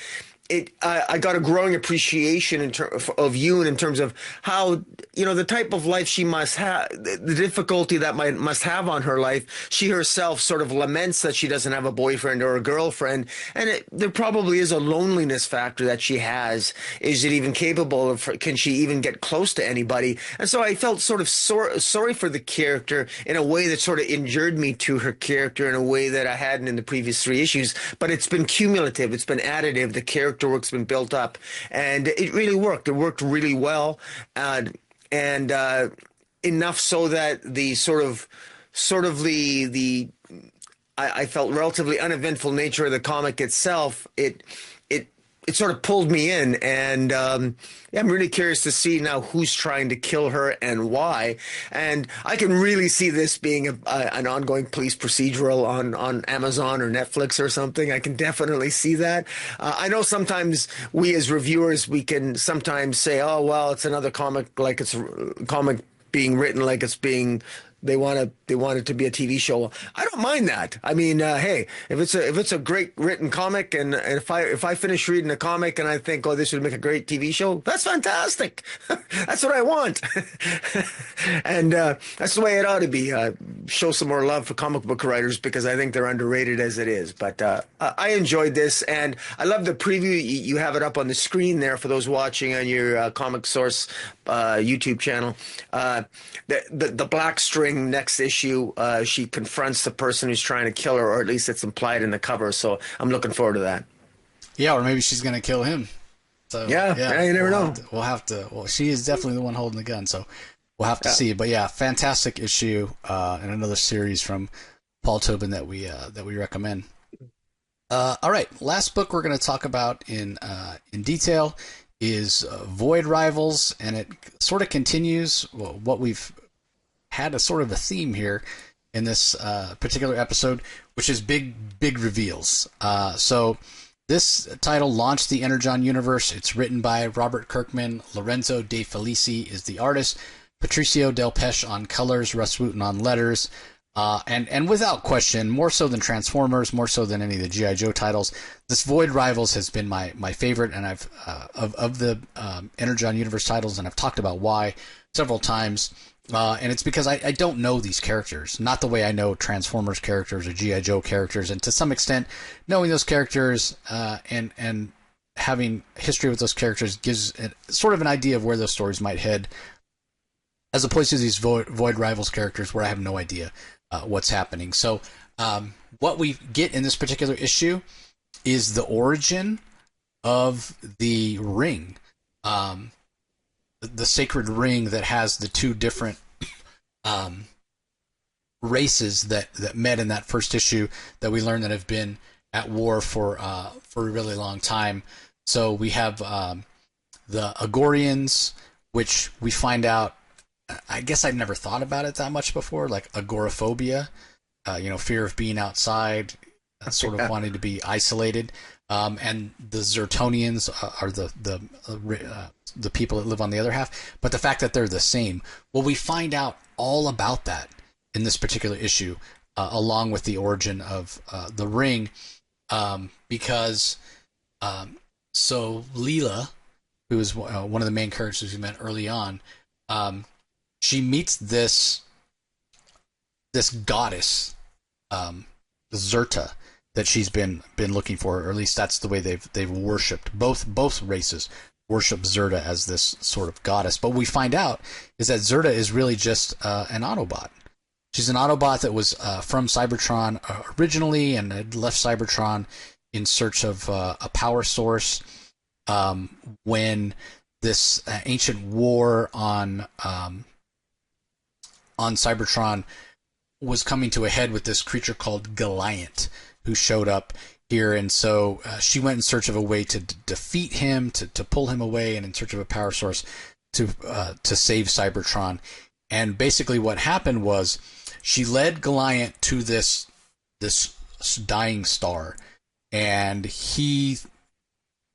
I got a growing appreciation of Yoon in terms of how, the type of life she must have, the difficulty that must have on her life. She herself sort of laments that she doesn't have a boyfriend or a girlfriend. And there probably is a loneliness factor that she has. Is it even capable of, can she even get close to anybody? And so I felt sort of sorry for the character in a way that sort of endeared me to her character in a way that I hadn't in the previous 3 issues. But it's been cumulative. It's been additive. The character work's been built up, and it really worked. It worked really well, and enough so that I felt relatively uneventful nature of the comic itself. It sort of pulled me in, and I'm really curious to see now who's trying to kill her and why. And I can really see this being an ongoing police procedural on Amazon or Netflix or something. I can definitely see that. I know sometimes we as reviewers, we can sometimes say, oh, well, it's another comic, like it's a comic being written like it's being... They want it to be a TV show. I don't mind that. I mean, hey, if it's a great written comic, and if I finish reading a comic and I think, oh, this would make a great TV show, that's fantastic. That's what I want. And that's the way it ought to be. Show some more love for comic book writers, because I think they're underrated as it is. But I enjoyed this, and I love the preview. You have it up on the screen there for those watching on your Comic Source YouTube channel. The black string next issue, she confronts the person who's trying to kill her, or at least it's implied in the cover. So I'm looking forward to that. Yeah, or maybe she's going to kill him. So yeah, you never know. We'll have to. Well, she is definitely the one holding the gun, so we'll have to see. But yeah, fantastic issue, and another series from Paul Tobin that we recommend. All right, last book we're going to talk about in detail is Void Rivals, and it sort of continues what we've had a sort of a theme here in this particular episode, which is big reveals. So this title launched the Energon universe. It's written by Robert Kirkman. Lorenzo De Felici is the artist. Patricio Del Pesce on colors. Russ Wooten on letters. And without question, more so than Transformers, more so than any of the G.I. Joe titles, this Void Rivals has been my favorite, and I've of the Energon universe titles, and I've talked about why several times. And it's because I don't know these characters, not the way I know Transformers characters or G.I. Joe characters. And to some extent, knowing those characters and having history with those characters gives sort of an idea of where those stories might head, as opposed to these Void Rivals characters where I have no idea what's happening. So what we get in this particular issue is the origin of the ring. The sacred ring that has the two different races that met in that first issue that we learned that have been at war for a really long time. So we have the Agorians, which we find out, I guess I'd never thought about it that much before, like agoraphobia. fear of being outside, sort of wanting to be isolated. And the Zertonians are the people that live on the other half. But the fact that they're the same, well, we find out all about that in this particular issue, along with the origin of the ring, because so Leela, who is one of the main characters we met early on, she meets this goddess, Zerta, that she's been looking for, or at least that's the way they've worshipped. Both races worship Zerta as this sort of goddess. But what we find out is that Zerta is really just an Autobot. She's an Autobot that was from Cybertron originally and had left Cybertron in search of a power source when this ancient war on Cybertron was coming to a head with this creature called Goliath, who showed up here. And so she went in search of a way to defeat him, to pull him away, and in search of a power source to save Cybertron. And basically what happened was she led Goliath to this dying star, and he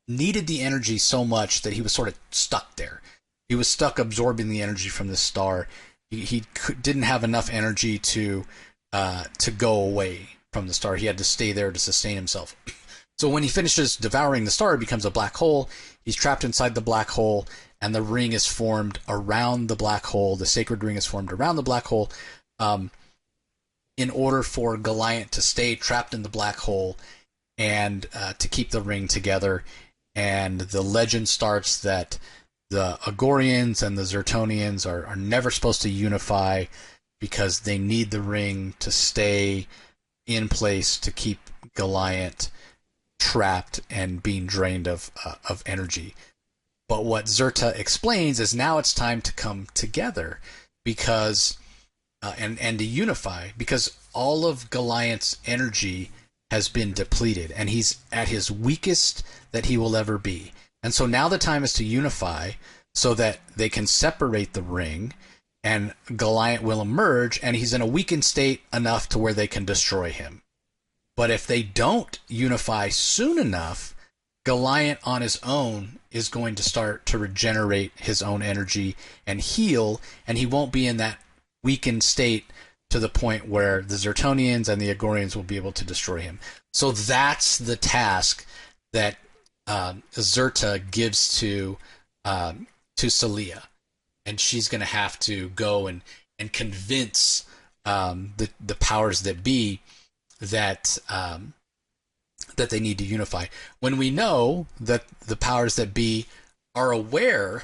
needed the energy so much that he was sort of stuck there. He was stuck absorbing the energy from this star. He didn't have enough energy to go away from the star. He had to stay there to sustain himself. So when he finishes devouring the star, it becomes a black hole. He's trapped inside the black hole, and the ring is formed around the black hole. The sacred ring is formed around the black hole in order for Goliath to stay trapped in the black hole and to keep the ring together. And the legend starts that the Agorians and the Zertonians are never supposed to unify because they need the ring to stay in place to keep Goliath trapped and being drained of energy. But what Zerta explains is now it's time to come together because and to unify, because all of Goliath's energy has been depleted and he's at his weakest that he will ever be. And so now the time is to unify so that they can separate the ring and Goliath will emerge, and he's in a weakened state enough to where they can destroy him. But if they don't unify soon enough, Goliath on his own is going to start to regenerate his own energy and heal, and he won't be in that weakened state to the point where the Zertonians and the Agorians will be able to destroy him. So that's the task that Zerta gives to Celia. And she's going to have to go and convince the powers that be that that they need to unify. When we know that the powers that be are aware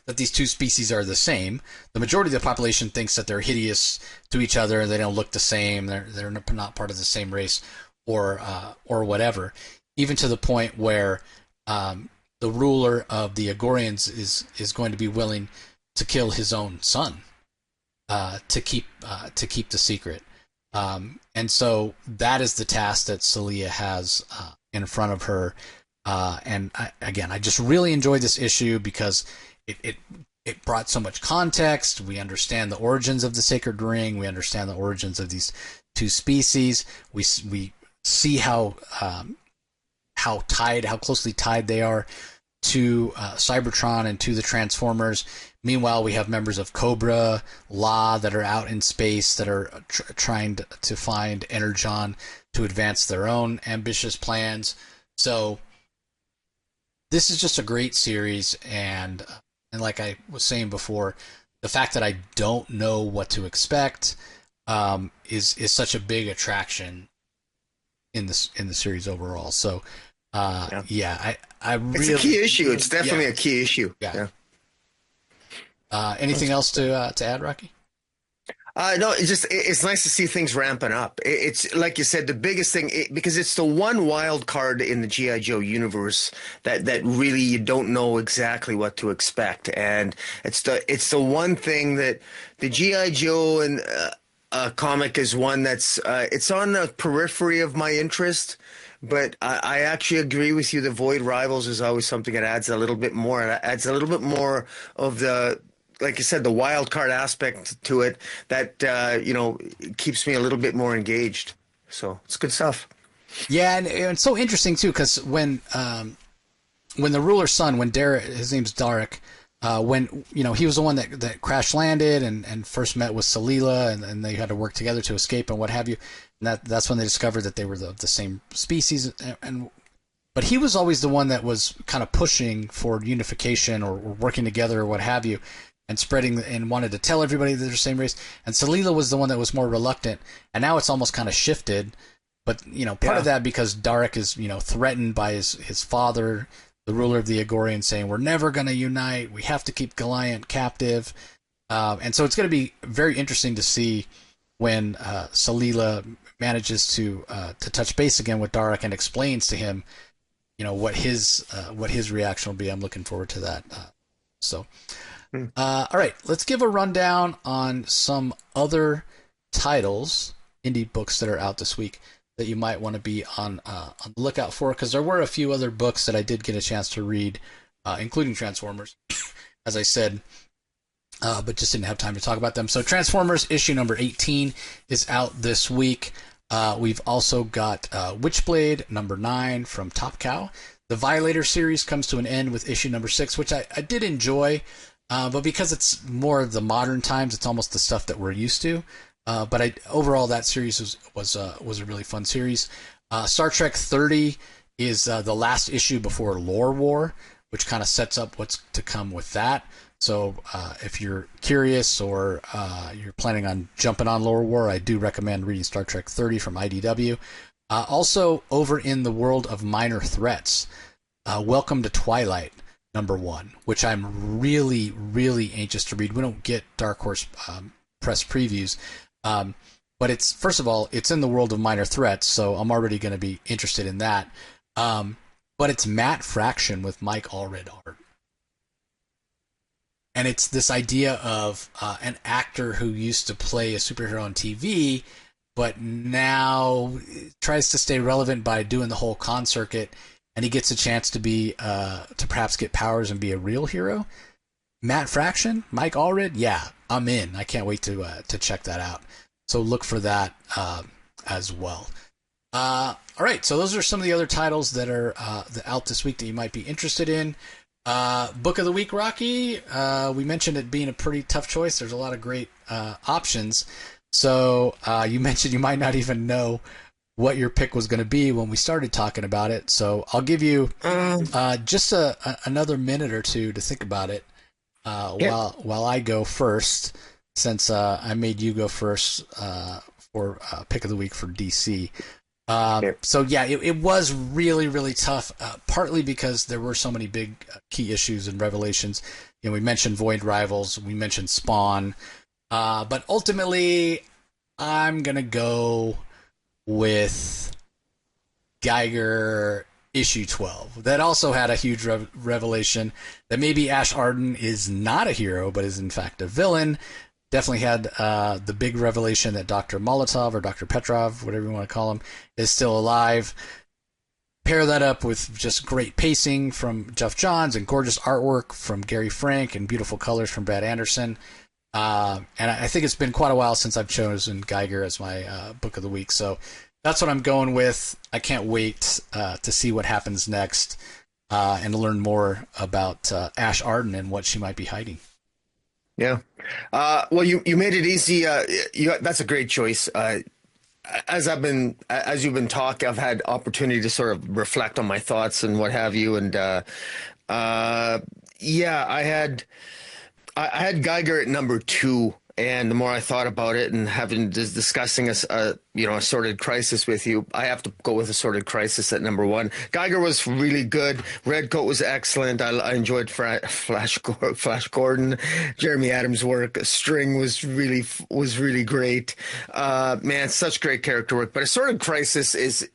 that these two species are the same, the majority of the population thinks that they're hideous to each other. They don't look the same. They're not part of the same race, or whatever. Even to the point where the ruler of the Agorians is going to be willing to kill his own son to keep the secret. And so that is the task that Celia has in front of her. And I just really enjoyed this issue because it brought so much context. We understand the origins of the sacred ring. We understand the origins of these two species. We see how closely tied they are to Cybertron and to the Transformers. Meanwhile, we have members of Cobra, La that are out in space that are trying to find Energon to advance their own ambitious plans. So this is just a great series, and like I was saying before, the fact that I don't know what to expect is such a big attraction in the series overall. So I really, it's a key issue. It's definitely a key issue. Yeah. Anything else to add, Rocky? No, it's nice to see things ramping up. It's like you said, the biggest thing, because it's the one wild card in the G.I. Joe universe that really you don't know exactly what to expect. And it's the one thing that the G.I. Joe and comic is one that's it's on the periphery of my interest. But I actually agree with you. The Void Rivals is always something that adds a little bit more. It adds a little bit more of the like you said, the wild card aspect to it that keeps me a little bit more engaged. So it's good stuff. Yeah, and it's so interesting too, because when the ruler's son, when Derek, his name's Darek, when he was the one that crash landed and first met with Salila, and they had to work together to escape and what have you. And that's when they discovered that they were the same species. But he was always the one that was kind of pushing for unification or working together or what have you, and spreading and wanted to tell everybody that they're the same race. And Salila was the one that was more reluctant. And now it's almost kind of shifted. But part of that because Darek is threatened by his father, the ruler of the Agorians, saying we're never going to unite. We have to keep Goliant captive. And so it's going to be very interesting to see when Salila manages to touch base again with Darek and explains to him, what his reaction will be. I'm looking forward to that. All right, let's give a rundown on some other titles, indie books that are out this week that you might want to be on the lookout for, because there were a few other books that I did get a chance to read, including Transformers, as I said, but just didn't have time to talk about them. So Transformers issue number 18 is out this week. We've also got Witchblade number 9 from Top Cow. The Violator series comes to an end with issue number 6, which I did enjoy, but because it's more of the modern times, it's almost the stuff that we're used to. But overall, that series was a really fun series. Star Trek 30 is the last issue before Lore War, which kind of sets up what's to come with that. So if you're curious or you're planning on jumping on Lore War, I do recommend reading Star Trek 30 from IDW. Also, over in the world of minor threats, Welcome to Twilight number 1, which I'm really, really anxious to read. We don't get Dark Horse press previews. But it's, first of all, it's in the world of minor threats, so I'm already going to be interested in that. But it's Matt Fraction with Mike Allred art. And it's this idea of an actor who used to play a superhero on TV, but now tries to stay relevant by doing the whole con circuit, and he gets a chance to to perhaps get powers and be a real hero. Matt Fraction, Mike Allred, yeah, I'm in. I can't wait to check that out. So look for that as well. All right, so those are some of the other titles that are out this week that you might be interested in. Book of the week, Rocky. We mentioned it being a pretty tough choice. There's a lot of great options. So you mentioned you might not even know what your pick was going to be when we started talking about it. So I'll give you just another minute or two to think about it while I go first, since I made you go first for pick of the week for DC. So yeah, it was really, really tough, partly because there were so many big key issues and revelations. We mentioned Void Rivals, we mentioned Spawn, but ultimately I'm going to go with Geiger issue 12. That also had a huge revelation that maybe Ash Arden is not a hero, but is in fact a villain. Definitely had the big revelation that Dr. Molotov or Dr. Petrov, whatever you want to call him, is still alive. Pair that up with just great pacing from Geoff Johns and gorgeous artwork from Gary Frank and beautiful colors from Brad Anderson. And I think it's been quite a while since I've chosen Geiger as my book of the week. So that's what I'm going with. I can't wait to see what happens next and to learn more about Ash Arden and what she might be hiding. Yeah. Well, you made it easy. That's a great choice. As you've been talking, I've had opportunity to sort of reflect on my thoughts and what have you. And yeah, I had Geiger at number 2. And the more I thought about it and discussing Assorted Crisis with you, I have to go with Assorted Crisis at number 1. Geiger was really good. Redcoat was excellent. I enjoyed Flash Gordon, Jeremy Adams' work. String was really great. Man, such great character work. But Assorted Crisis is,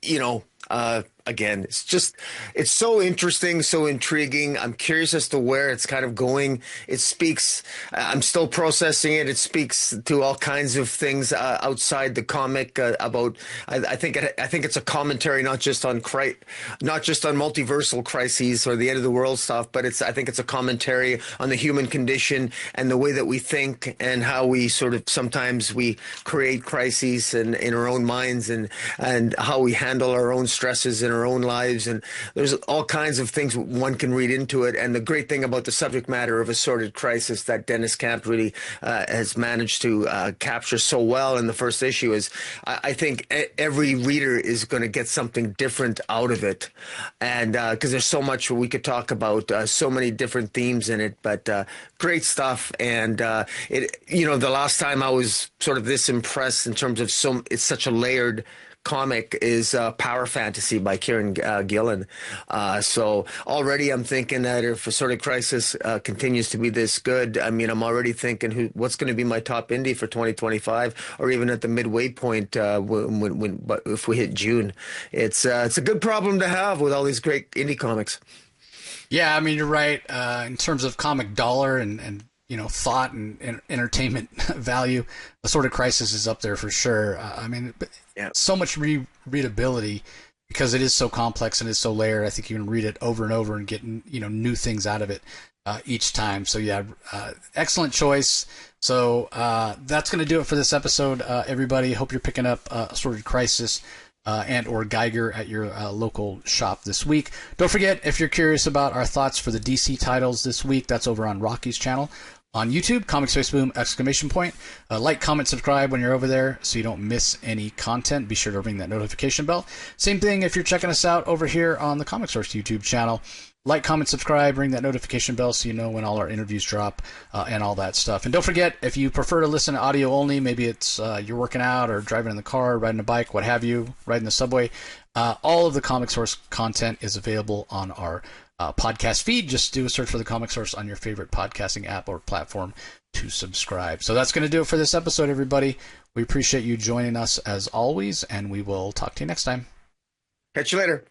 again, it's so interesting, so intriguing. I'm curious as to where it's kind of going. It speaks, I'm still processing it. It speaks to all kinds of things outside the comic about, I think it's a commentary, not just on multiversal crises or the end of the world stuff, but I think it's a commentary on the human condition and the way that we think and how we sort of sometimes we create crises in our own minds and how we handle our own stresses in our own lives. And there's all kinds of things one can read into it. And the great thing about the subject matter of Assorted Crisis that Dennis Camp really has managed to capture so well in the first issue is I think every reader is going to get something different out of it. And because there's so much we could talk about, so many different themes in it, but great stuff. And the last time I was sort of this impressed in terms of it's such a layered comic is Power Fantasy by Kieran Gillen. So already I'm thinking that if Assorted Crisis continues to be this good, I mean, I'm already thinking what's going to be my top indie for 2025, or even at the midway point if we hit June. It's a good problem to have with all these great indie comics. Yeah, I mean, you're right. In terms of comic dollar and thought and entertainment value, Assorted Crisis is up there for sure. I mean, so much readability because it is so complex and it's so layered. I think you can read it over and over and get new things out of it each time. So yeah, excellent choice. So that's going to do it for this episode, everybody. Hope you're picking up Assorted Crisis and or Geiger at your local shop this week. Don't forget, if you're curious about our thoughts for the DC titles this week, that's over on Rocky's channel on YouTube, Comic Space Boom ! Like, comment, subscribe when you're over there so you don't miss any content. Be sure to ring that notification bell. Same thing if you're checking us out over here on the Comic Source YouTube channel. Like, comment, subscribe, ring that notification bell so you know when all our interviews drop and all that stuff. And don't forget, if you prefer to listen to audio only, maybe it's you're working out or driving in the car, riding a bike, what have you, riding the subway, all of the Comic Source content is available on our podcast feed. Just do a search for the Comic Source on your favorite podcasting app or platform to subscribe. So that's going to do it for this episode, everybody. We appreciate you joining us as always, and we will talk to you next time. Catch you later.